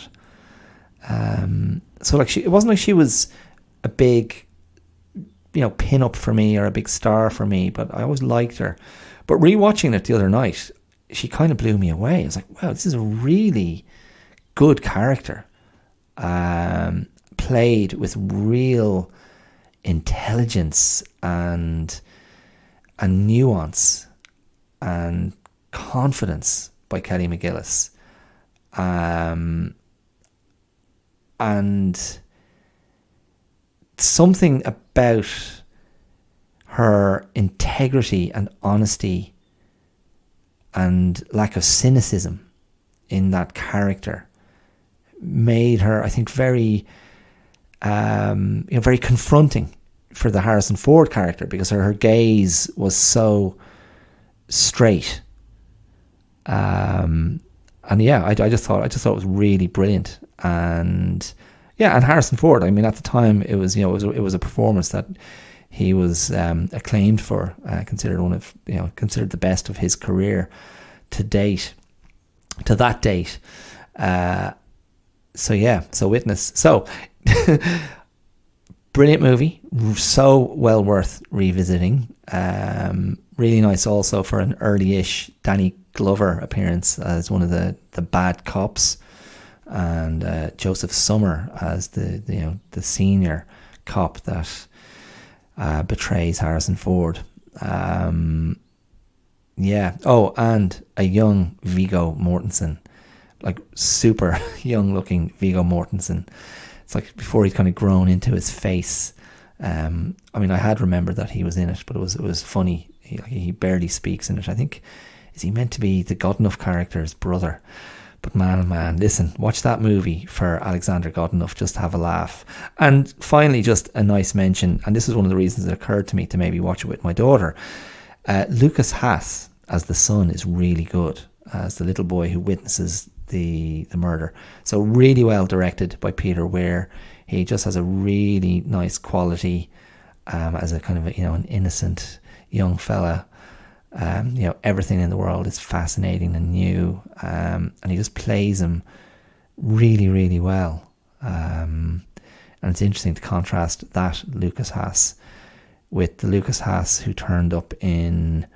So like it wasn't like she was a big, pin-up for me or a big star for me, but I always liked her. But rewatching it the other night, she kind of blew me away. I was like, wow, this is a really good character. Played with real intelligence and nuance and confidence by Kelly McGillis. And something about her integrity and honesty and lack of cynicism in that character made her, I think, very very confronting for the Harrison Ford character, because her gaze was so straight. And yeah, I just thought it was really brilliant. And yeah, and Harrison Ford, I mean, at the time it was a performance that he was acclaimed for, considered considered the best of his career to that date. So Witness. So brilliant movie, so well worth revisiting. Really nice also for an early-ish Danny Glover appearance as one of the bad cops, and Joseph Summer as the senior cop that betrays Harrison Ford. Yeah. Oh, and a young Viggo Mortensen, like super young looking Viggo Mortensen. It's like before he'd kind of grown into his face. I mean, I had remembered that he was in it, but it was funny. He barely speaks in it. I think, is he meant to be the Godenough character's brother? But man, listen, watch that movie for Alexander Godenough, just to have a laugh. And finally, just a nice mention, and this is one of the reasons it occurred to me to maybe watch it with my daughter. Lucas Haas as the son is really good, as the little boy who witnesses the murder. So really well directed by Peter Weir. He just has a really nice quality as a kind of an innocent young fella. Everything in the world is fascinating and new, and he just plays him really, really well. And it's interesting to contrast that Lucas Haas with the Lucas Haas who turned up in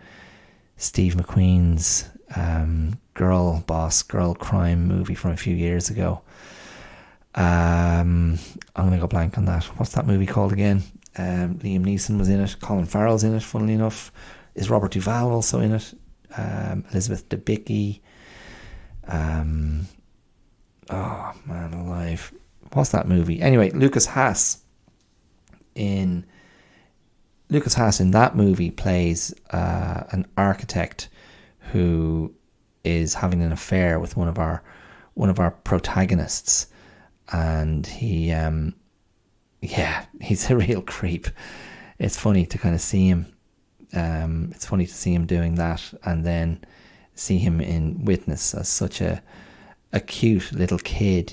Steve McQueen's girl crime movie from a few years ago. I'm going to go blank on that. What's that movie called again? Liam Neeson was in it. Colin Farrell's in it, funnily enough. Is Robert Duvall also in it? Elizabeth Debicki. Oh man alive. What's that movie? Anyway, Lucas Haas in that movie plays an architect who is having an affair with one of our protagonists, and he's a real creep. It's funny to kind of see him. It's funny to see him doing that, and then see him in Witness as such a cute little kid,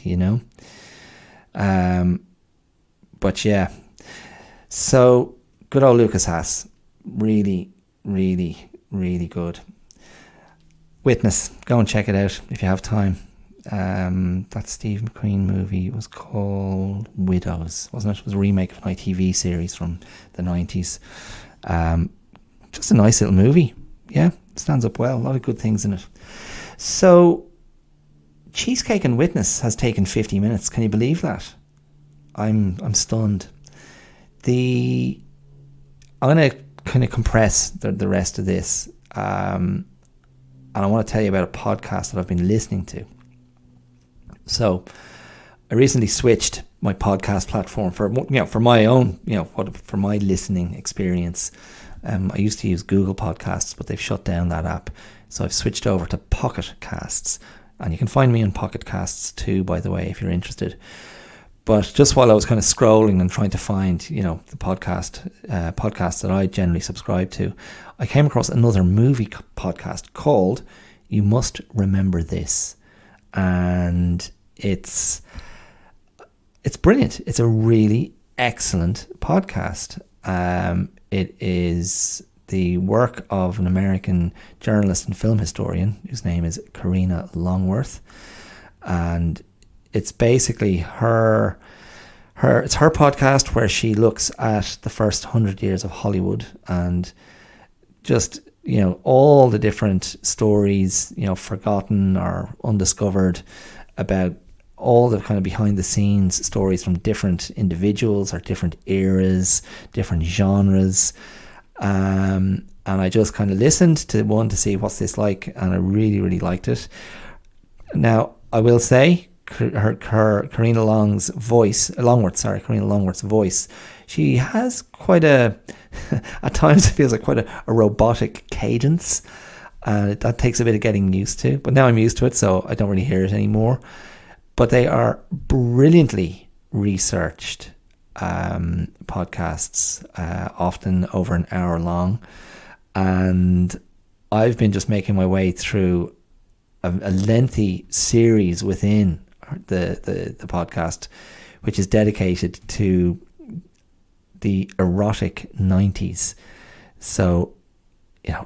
But yeah, so good old Lucas Haas, really, really, really good. Witness, go and check it out if you have time. That Steve McQueen movie was called Widows, wasn't it? It was a remake of an ITV series from the 90s. Just a nice little movie. Yeah, stands up well. A lot of good things in it. So, Cheesecake and Witness has taken 50 minutes. Can you believe that? I'm stunned. I'm going to kind of compress the rest of this. And I want to tell you about a podcast that I've been listening to. So, I recently switched my podcast platform for my own, for my listening experience. I used to use Google Podcasts, but they've shut down that app. So I've switched over to Pocket Casts. And you can find me on Pocket Casts too, by the way, if you're interested. But just while I was kind of scrolling and trying to find, the podcasts that I generally subscribe to, I came across another movie podcast called You Must Remember This. And it's brilliant. It's a really excellent podcast. It is the work of an American journalist and film historian whose name is Karina Longworth, and it's basically her podcast where she looks at the first 100 years of Hollywood and just, all the different stories, forgotten or undiscovered, about all the kind of behind the scenes stories from different individuals or different eras, different genres. And I just kind of listened to one to see what's this like, and I really, really liked it. Now, I will say, Karina Longworth's voice, she has quite at times it feels like quite a robotic cadence, and that takes a bit of getting used to, but now I'm used to it, so I don't really hear it anymore. But they are brilliantly researched podcasts, often over an hour long, and I've been just making my way through a lengthy series within the podcast, which is dedicated to the erotic 90s. So,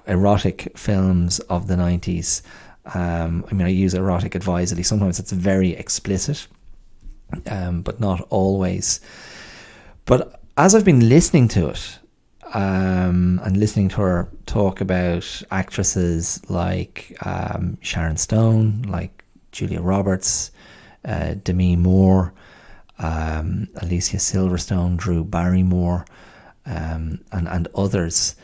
erotic films of the 90s. I use erotic advisedly. Sometimes it's very explicit, but not always. But as I've been listening to it, and listening to her talk about actresses like Sharon Stone, like Julia Roberts, Demi Moore, Alicia Silverstone, Drew Barrymore, and others.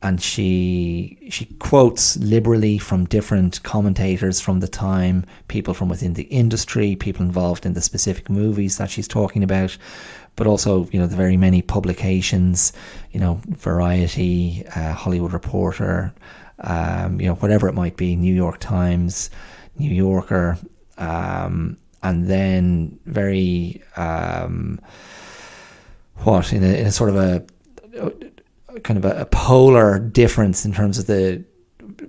And she quotes liberally from different commentators from the time, people from within the industry, people involved in the specific movies that she's talking about, but also, the very many publications, Variety, Hollywood Reporter, whatever it might be, New York Times, New Yorker, and then very, in a sort of a kind of a polar difference in terms of the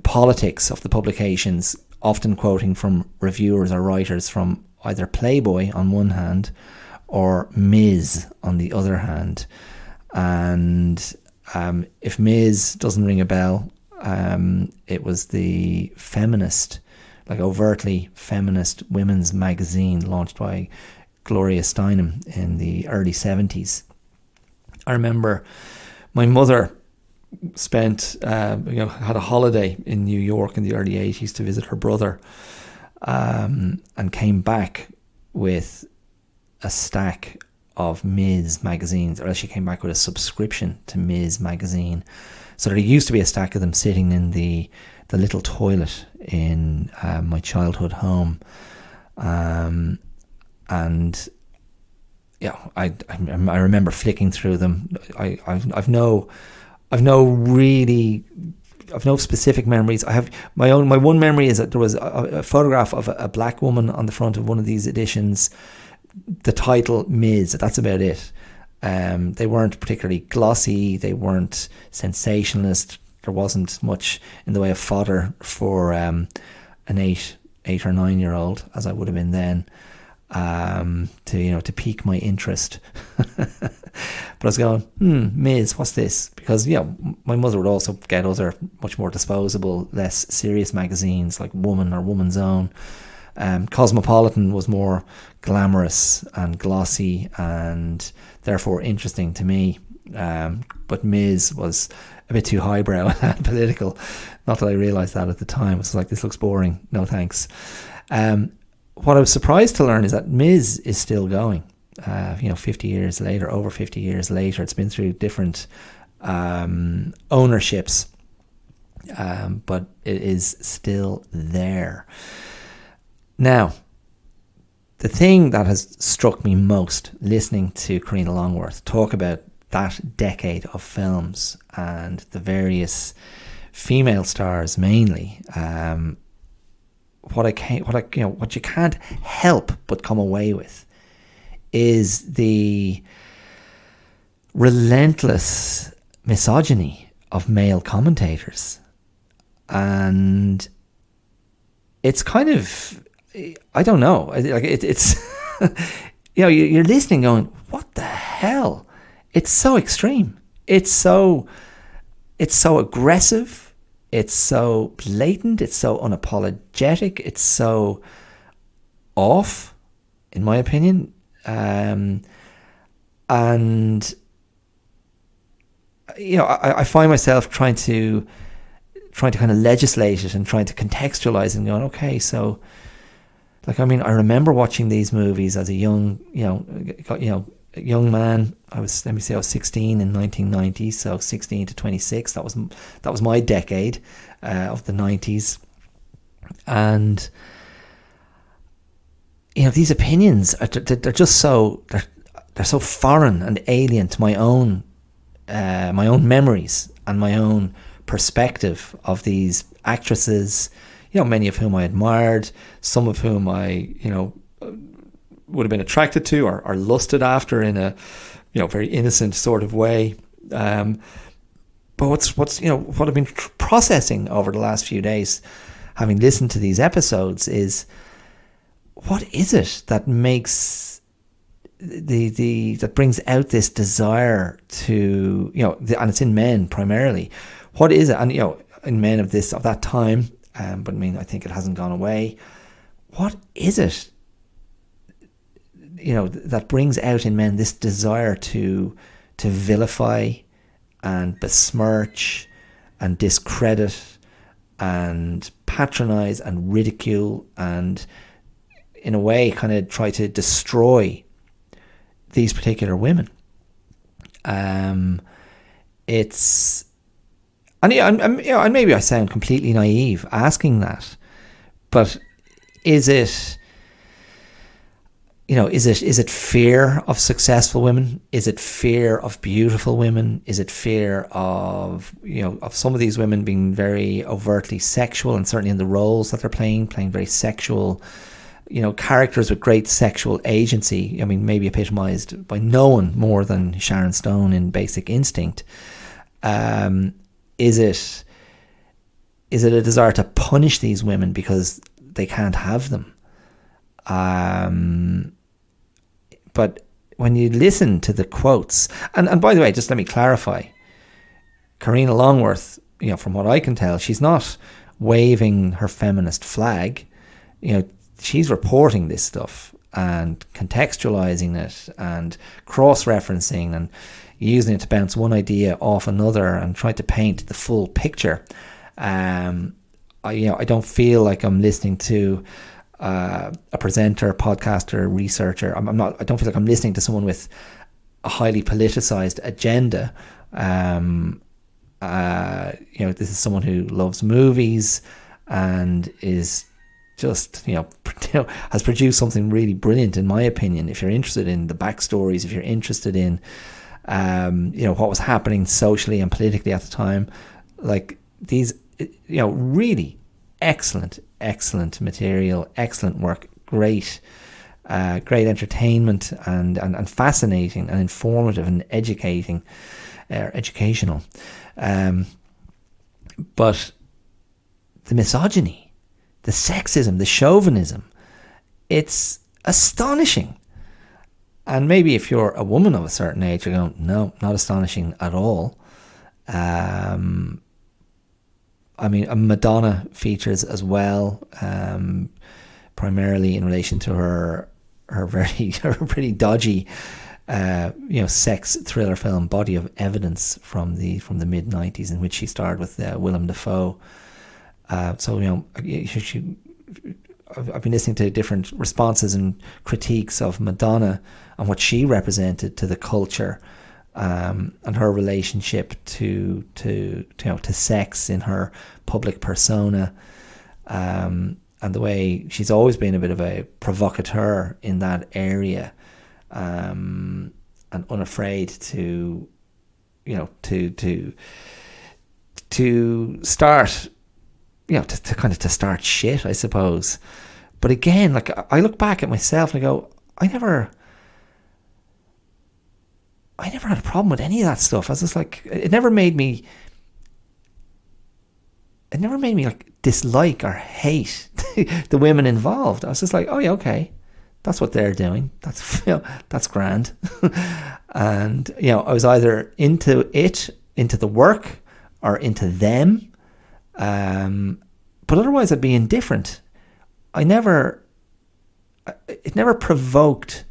politics of the publications, often quoting from reviewers or writers from either Playboy on one hand or Ms. on the other hand. And if Ms. doesn't ring a bell, it was the feminist, like overtly feminist women's magazine launched by Gloria Steinem in the early 70s. I remember my mother spent, had a holiday in New York in the early 80s to visit her brother, and came back with a stack of Ms. magazines, or else she came back with a subscription to Ms. magazine. So there used to be a stack of them sitting in the little toilet in my childhood home, and I remember flicking through them. I've no specific memories. I have my one memory is that there was a photograph of a black woman on the front of one of these editions. The title Ms. That's about it. They weren't particularly glossy. They weren't sensationalist. There wasn't much in the way of fodder for an 8 or 9 year old, as I would have been then, to pique my interest. But I was going, Ms. What's this? Because my mother would also get other much more disposable, less serious magazines like Woman or Woman's Own. Cosmopolitan was more glamorous and glossy and therefore interesting to me, but Ms. was a bit too highbrow and political. Not that I realised that at the time. It was like, this looks boring, no thanks. What I was surprised to learn is that Ms. is still going. 50 years later, over 50 years later, it's been through different ownerships, but it is still there. Now, the thing that has struck me most listening to Karina Longworth talk about that decade of films and the various female stars mainly, what you can't help but come away with is the relentless misogyny of male commentators. And it's kind of, I don't know, like it's you're listening going, what the hell? It's so extreme. it's so aggressive, it's so blatant, it's so unapologetic, it's so off, in my opinion. And I find myself trying to kind of legislate it and trying to contextualize it and going, okay, so I remember watching these movies as a young man. I was 16 in 1990, so 16 to 26. That was my decade of the 90s, and these opinions they're just they're so foreign and alien to my own memories and my own perspective of these actresses, many of whom I admired, some of whom I, would have been attracted to or lusted after in a, very innocent sort of way. But what I've been processing over the last few days, having listened to these episodes, is what is it that makes that brings out this desire to, and it's in men primarily. What is it? And, in men of that time, but I think it hasn't gone away. What is it, that brings out in men this desire to vilify and besmirch and discredit and patronize and ridicule and, in a way, kind of try to destroy these particular women? It's, and maybe I sound completely naive asking that, but is it, is it fear of successful women? Is it fear of beautiful women? Is it fear of, of some of these women being very overtly sexual, and certainly in the roles that they're playing very sexual, characters with great sexual agency? Maybe epitomized by no one more than Sharon Stone in Basic Instinct. Is it a desire to punish these women because they can't have them? But when you listen to the quotes, and by the way, just let me clarify, Karina Longworth, from what I can tell, she's not waving her feminist flag. She's reporting this stuff and contextualizing it and cross-referencing and using it to bounce one idea off another and trying to paint the full picture. I don't feel like I'm listening to a presenter, podcaster, researcher. I don't feel like I'm listening to someone with a highly politicized agenda. This is someone who loves movies and is just, has produced something really brilliant, in my opinion. If you're interested in the backstories, if you're interested in, what was happening socially and politically at the time, like these, really excellent material, excellent work, great entertainment and fascinating and informative and educational. But the misogyny, the sexism, the chauvinism, it's astonishing. And maybe if you're a woman of a certain age, you're going, no, not astonishing at all. Madonna features as well, primarily in relation to her pretty dodgy, sex thriller film Body of Evidence from the mid 90s, in which she starred with Willem Dafoe. I've been listening to different responses and critiques of Madonna and what she represented to the culture, and her relationship to sex in her public persona, and the way she's always been a bit of a provocateur in that area, and unafraid to start, to start shit, I suppose. But again, like, I look back at myself and I go, I never had a problem with any of that stuff. I was just like, it never made me like dislike or hate the women involved. I was just like, oh yeah, okay, That's what they're doing. That's that's grand. And I was either into the work, or into them. But otherwise, I'd be indifferent. It never provoked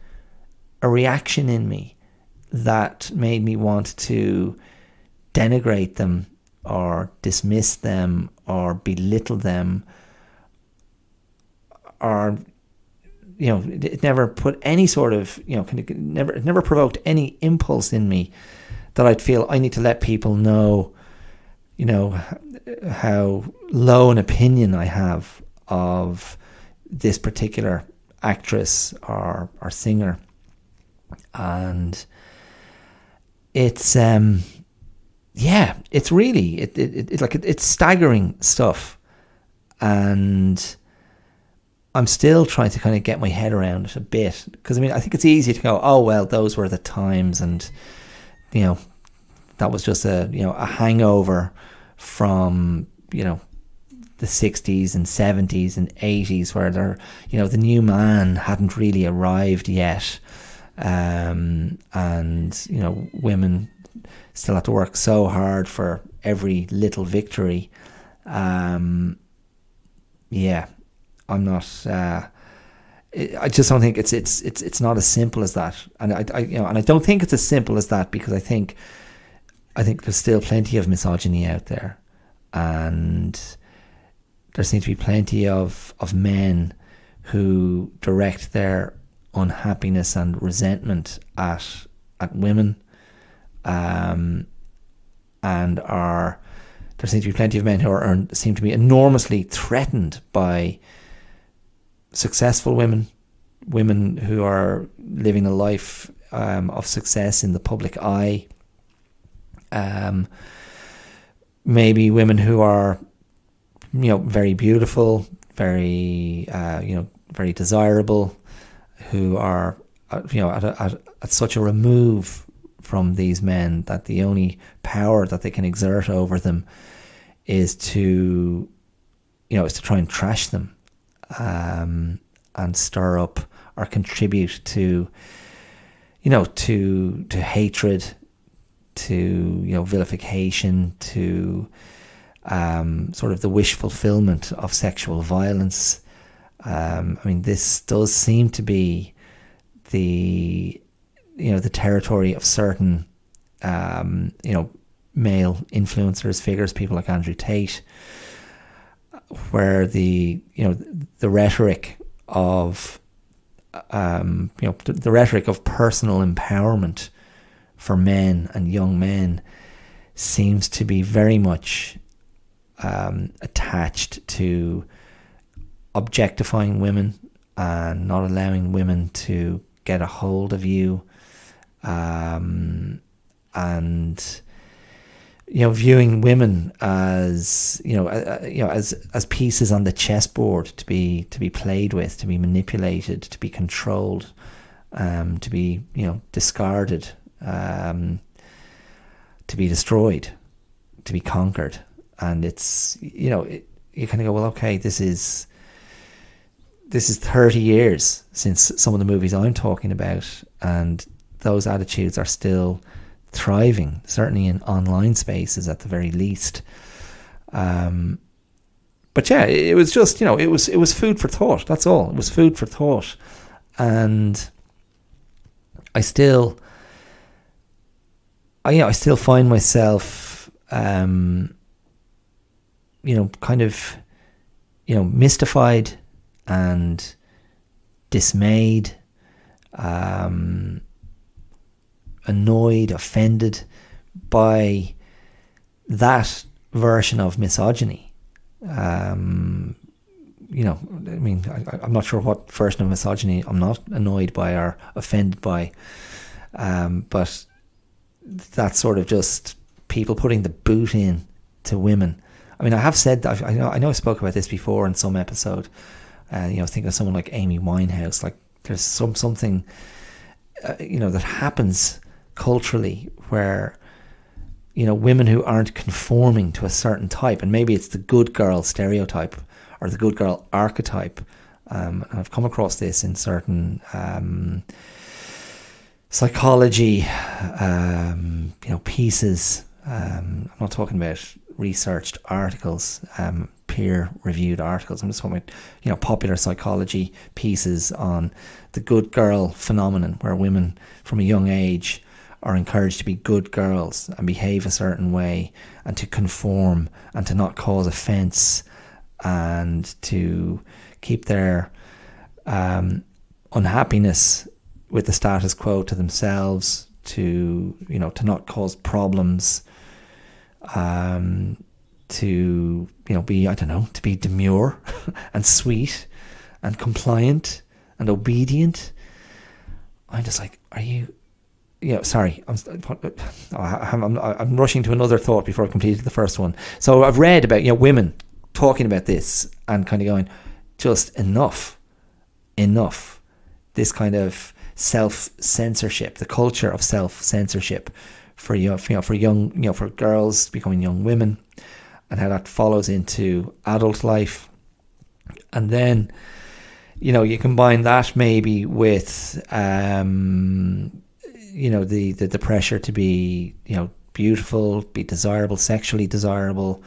a reaction in me that made me want to denigrate them, or dismiss them, or belittle them, or it never put any sort of it never provoked any impulse in me that I'd feel I need to let people know how low an opinion I have of this particular actress or singer. And it's it's really it's staggering stuff, and I'm still trying to kind of get my head around it a bit, because I think it's easy to go, oh well, those were the times, and that was just a hangover from the 60s and 70s and 80s, where the new man hadn't really arrived yet, and women still had to work so hard for every little victory. I'm not. I just don't think it's not as simple as that, and I don't think it's as simple as that, because I think there's still plenty of misogyny out there, and there seems to be plenty of men who direct their unhappiness and resentment at women, and there seems to be plenty of men who seem to be enormously threatened by successful women who are living a life of success in the public eye. Maybe women who are very beautiful, very very desirable, who are at such a remove from these men that the only power that they can exert over them is to try and trash them, and stir up or contribute to hatred, to vilification, to sort of the wish fulfillment of sexual violence. This does seem to be the territory of certain male influencers, figures, people like Andrew Tate, where the rhetoric of the rhetoric of personal empowerment for men and young men seems to be very much attached to objectifying women and not allowing women to get a hold of you, and viewing women as as pieces on the chessboard to be played with, to be manipulated, to be controlled, to be discarded, to be destroyed, to be conquered. And it's you kind of go, well, okay, this is 30 years since some of the movies I'm talking about, and those attitudes are still thriving, certainly in online spaces at the very least. But yeah, it was just it was food for thought. That's all. It was food for thought, and I still find myself kind of mystified and dismayed, annoyed, offended by that version of misogyny. I'm not sure what version of misogyny I'm not annoyed by or offended by, but that's sort of just people putting the boot in to women. I have said that. I know I spoke about this before in some episode. Think of someone like Amy Winehouse. Like, there's something that happens culturally where women who aren't conforming to a certain type, and maybe it's the good girl stereotype or the good girl archetype, And I've come across this in certain psychology, pieces. I'm not talking about researched articles, peer-reviewed articles. I'm just talking about, popular psychology pieces on the good girl phenomenon, where women from a young age are encouraged to be good girls and behave a certain way and to conform and to not cause offence and to keep their unhappiness with the status quo to themselves, to not cause problems, to be, to be demure and sweet and compliant and obedient. I'm just like, are you? Sorry, I'm rushing to another thought before I completed the first one. So I've read about women talking about this and kind of going, just enough. This kind of self-censorship, the culture of self-censorship for girls becoming young women, and how that follows into adult life. And then you combine that maybe with the pressure to be beautiful, be desirable, sexually desirable,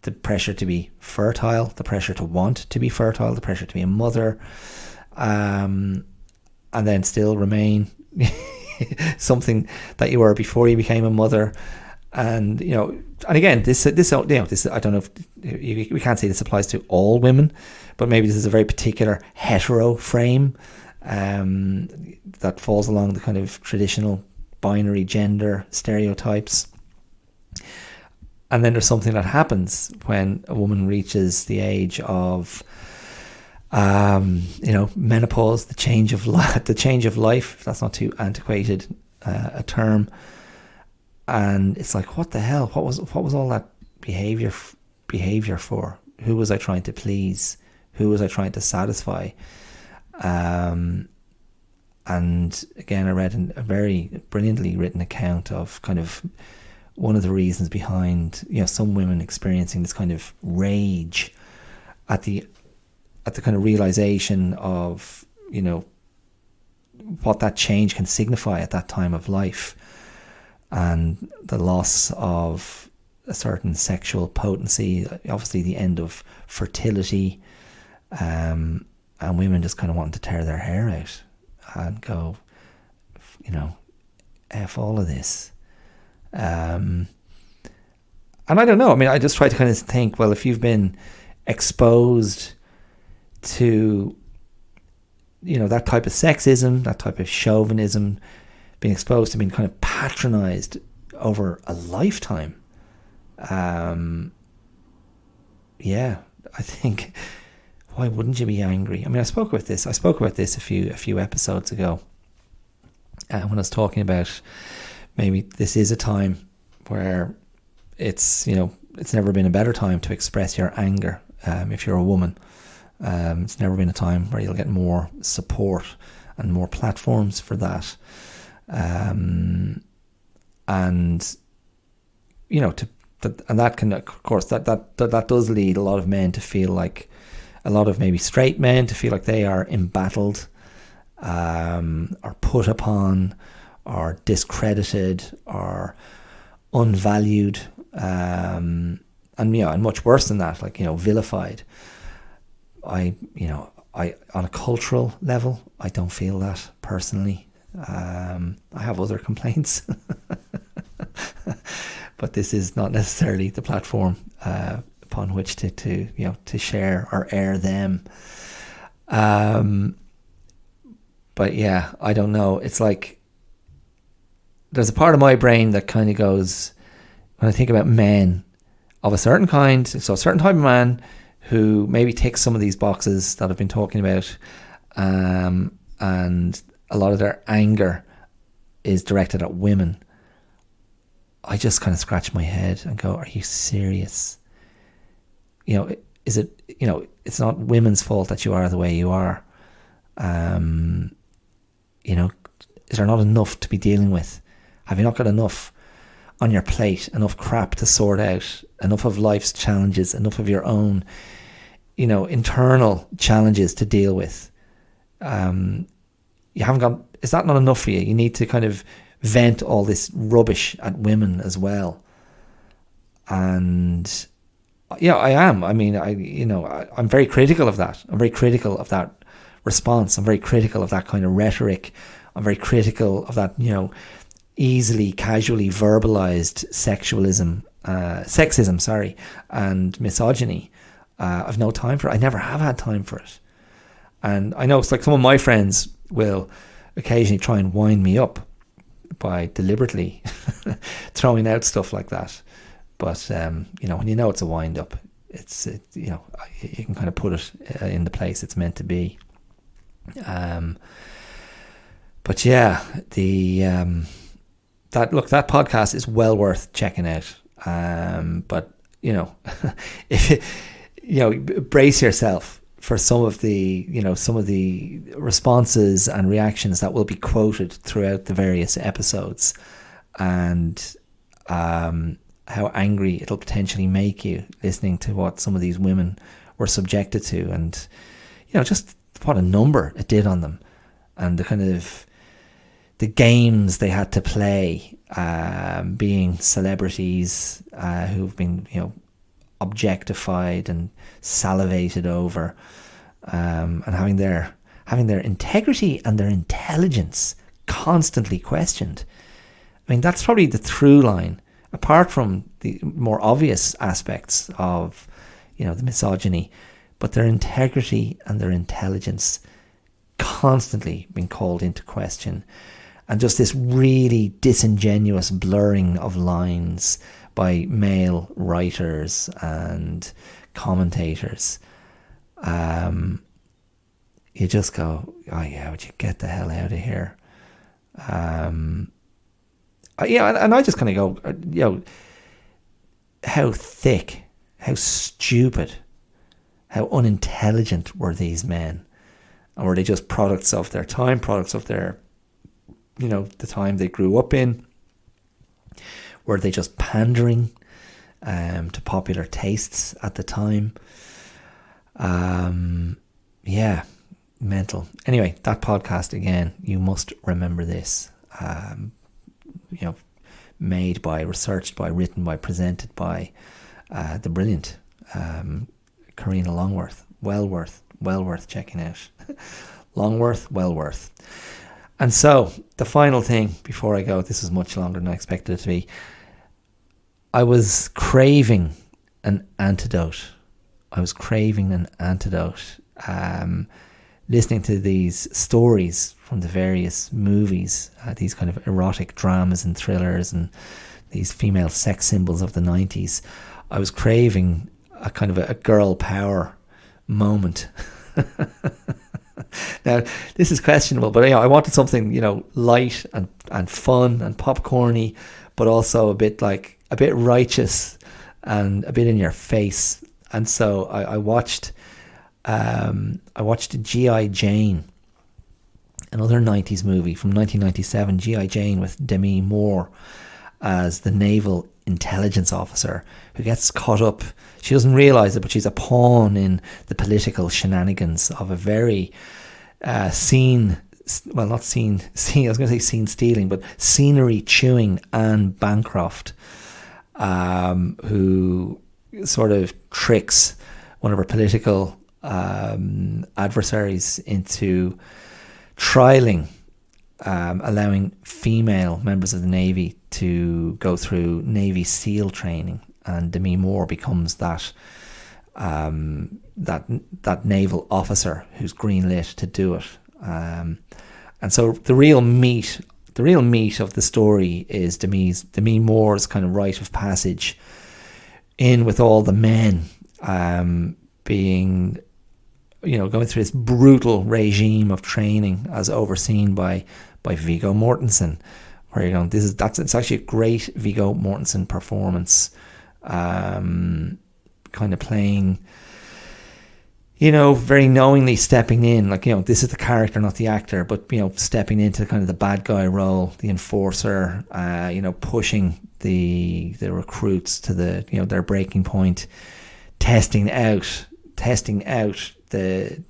the pressure to be fertile, the pressure to want to be fertile, the pressure to be a mother, and then still remain something that you were before you became a mother. And and again, this I don't know if we can't say this applies to all women, but maybe this is a very particular hetero frame that falls along the kind of traditional binary gender stereotypes. And then there's something that happens when a woman reaches the age of menopause, the change of life, if that's not too antiquated a term. And it's like, what the hell? What was all that behavior for? Who was I trying to please? Who was I trying to satisfy? And again, I read a very brilliantly written account of kind of one of the reasons behind some women experiencing this kind of rage at the kind of realization of what that change can signify at that time of life, and the loss of a certain sexual potency, obviously the end of fertility, and women just kind of wanting to tear their hair out and go, F all of this. And I don't know, I just try to kind of think, well, if you've been exposed to that type of sexism, that type of chauvinism, being exposed to being kind of patronized over a lifetime, I think, why wouldn't you be angry? I spoke about this a few episodes ago, when I was talking about maybe this is a time where it's never been a better time to express your anger if you're a woman. It's never been a time where you'll get more support and more platforms for that. And that can, of course, that does lead a lot of men to feel like, a lot of maybe straight men to feel like they are embattled, or put upon, or discredited, or unvalued, and much worse than that, like vilified. I on a cultural level, I don't feel that personally. I have other complaints, but this is not necessarily the platform upon which to share or air them. But yeah, I don't know. It's like there's a part of my brain that kind of goes, when I think about men of a certain kind, so a certain type of man who maybe ticks some of these boxes that I've been talking about, and a lot of their anger is directed at women. I just kind of scratch my head and go, are you serious? Is it, it's not women's fault that you are the way you are. Is there not enough to be dealing with? Have you not got enough on your plate, enough crap to sort out, enough of life's challenges, enough of your own, internal challenges to deal with. You haven't got, is that not enough for you? You need to kind of vent all this rubbish at women as well. And yeah, I am. I mean, I'm very critical of that. I'm very critical of that response. I'm very critical of that kind of rhetoric. I'm very critical of that, easily, casually verbalized sexism, and misogyny. I've no time for it. I never have had time for it. And I know it's like some of my friends will occasionally try and wind me up by deliberately throwing out stuff like that. But, when it's a wind up, you can kind of put it in the place it's meant to be. But yeah, that podcast is well worth checking out. But if brace yourself for some of the responses and reactions that will be quoted throughout the various episodes, and how angry it'll potentially make you listening to what some of these women were subjected to, and just what a number it did on them, and the kind of the games they had to play, being celebrities who've been objectified and salivated over, and having their integrity and their intelligence constantly questioned. I mean, that's probably the through line, apart from the more obvious aspects of the misogyny, but their integrity and their intelligence constantly being called into question, and just this really disingenuous blurring of lines by male writers and commentators. You just go, oh yeah, would you get the hell out of here? And I just kind of go, how thick, how stupid, how unintelligent were these men? And were they just products of their time, products of their, the time they grew up in? Were they just pandering to popular tastes at the time? Yeah, mental. Anyway, that podcast, again, you must remember this. Made by, researched by, written by, presented by the brilliant Karina Longworth. Well worth checking out. Longworth, well worth. And so, the final thing before I go, this is much longer than I expected it to be. I was craving an antidote. Listening to these stories from the various movies, these kind of erotic dramas and thrillers and these female sex symbols of the 90s. I was craving a kind of a girl power moment. Now, this is questionable, but I wanted something, light and fun and popcorny, but also a bit righteous and a bit in your face. And so I watched G.I. Jane, another 90s movie from 1997, G.I. Jane, with Demi Moore as the naval intelligence officer who gets caught up. She doesn't realise it, but she's a pawn in the political shenanigans of a very scene stealing, but scenery chewing Anne Bancroft, who sort of tricks one of her political adversaries into trialing, allowing female members of the Navy to go through Navy SEAL training, and Demi Moore becomes that naval officer who's greenlit to do it. And so the real meat of the story is Demi Moore's kind of rite of passage in with all the men, being, going through this brutal regime of training as overseen by Viggo Mortensen, where you're going, it's actually a great Viggo Mortensen performance, kind of playing, very knowingly stepping in, this is the character, not the actor, but, stepping into kind of the bad guy role, the enforcer, pushing the recruits to their breaking point, testing out testing out the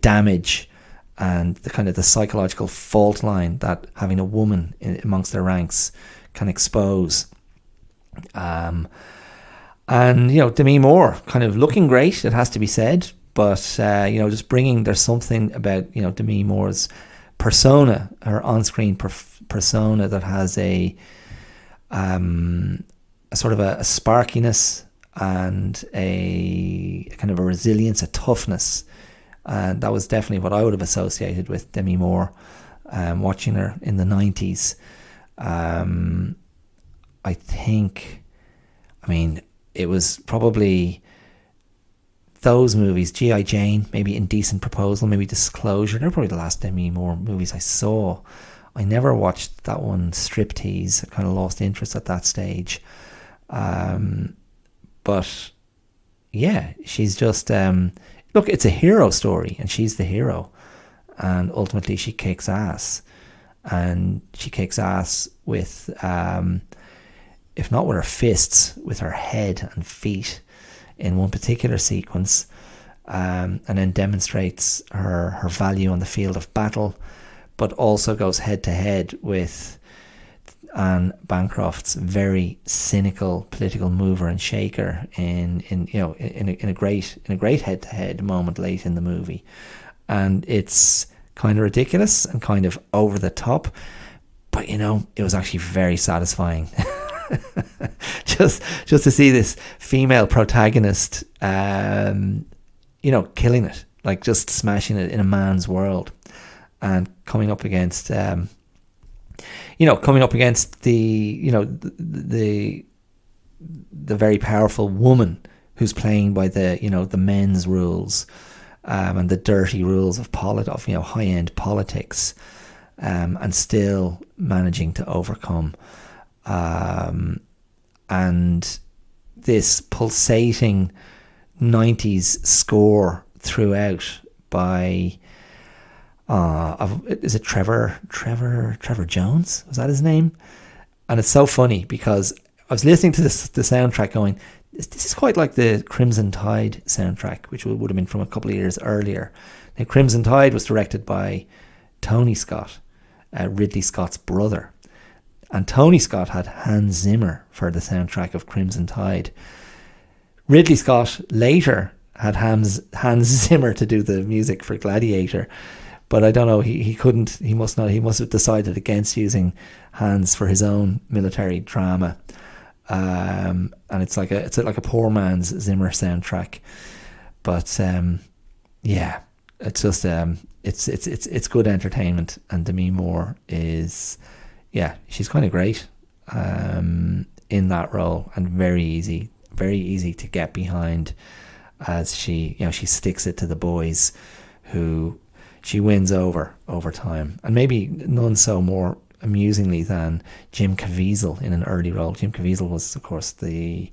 damage and the kind of the psychological fault line that having a woman amongst their ranks can expose. And Demi Moore kind of looking great, it has to be said, but just there's something about Demi Moore's persona, her on-screen persona, that has a sort of a sparkiness and a kind of a resilience, a toughness. And that was definitely what I would have associated with Demi Moore, watching her in the 90s. I think, it was probably those movies, G.I. Jane, maybe Indecent Proposal, maybe Disclosure. They're probably the last Demi Moore movies I saw. I never watched that one, Striptease. I kind of lost interest at that stage. But yeah, she's just, look, it's a hero story and she's the hero. And ultimately she kicks ass. And she kicks ass with, if not with her fists, with her head and feet in one particular sequence, and then demonstrates her value on the field of battle, but also goes head to head with Anne Bancroft's very cynical political mover and shaker in a great head to head moment late in the movie. And it's kind of ridiculous and kind of over the top, but it was actually very satisfying. just to see this female protagonist killing it, like just smashing it in a man's world, and coming up against the very powerful woman who's playing by the men's rules, and the dirty rules of high-end politics, and still managing to overcome. And this pulsating 90s score throughout by is it Trevor Jones? Was that his name? And it's so funny because I was listening to the soundtrack going, this is quite like the Crimson Tide soundtrack, which would have been from a couple of years earlier. Now, Crimson Tide was directed by Tony Scott, Ridley Scott's brother. And Tony Scott had Hans Zimmer for the soundtrack of Crimson Tide. Ridley Scott later had Hans Zimmer to do the music for Gladiator. But I don't know, he couldn't, he must have decided against using Hans for his own military drama. And it's like a poor man's Zimmer soundtrack. But yeah, it's just it's good entertainment, and Demi Moore is, yeah, she's kind of great in that role, and very easy to get behind, as she sticks it to the boys, who she wins over time, and maybe none so more amusingly than Jim Caviezel in an early role. Jim Caviezel was, of course, the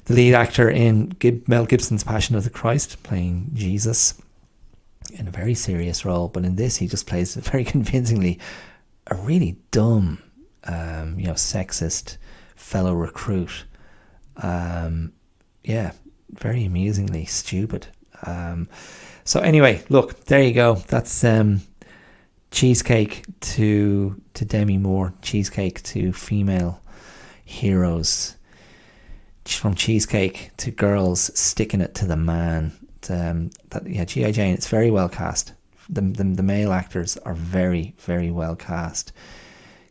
lead actor in Mel Gibson's Passion of the Christ, playing Jesus in a very serious role, but in this he just plays very convincingly a really dumb, sexist fellow recruit. Yeah, very amusingly stupid. So anyway, look, there you go. That's Cheesecake to Demi Moore. Cheesecake to female heroes. From Cheesecake to girls sticking it to the man. G.I. Jane, it's very well cast. The male actors are very, very well cast,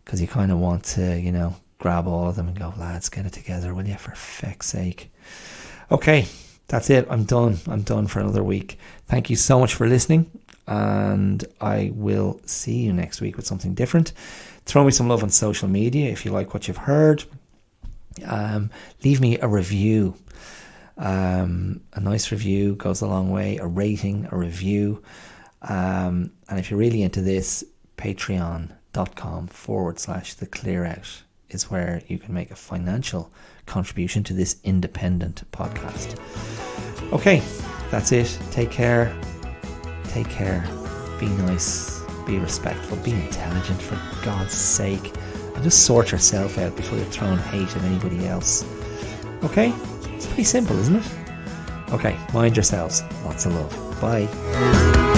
because you kind of want to, grab all of them and go, lads, get it together, will you, for feck's sake. Okay, that's it. I'm done for another week. Thank you so much for listening, and I will see you next week with something different. Throw me some love on social media if you like what you've heard. Leave me a review. A nice review goes a long way. A rating, a review. And if you're really into this, patreon.com/The Clear Out is where you can make a financial contribution to this independent podcast. Okay, that's it. Take care. Be nice. Be respectful. Be intelligent, for God's sake. And just sort yourself out before you're throwing hate at anybody else. Okay? It's pretty simple, isn't it? Okay, mind yourselves. Lots of love. Bye.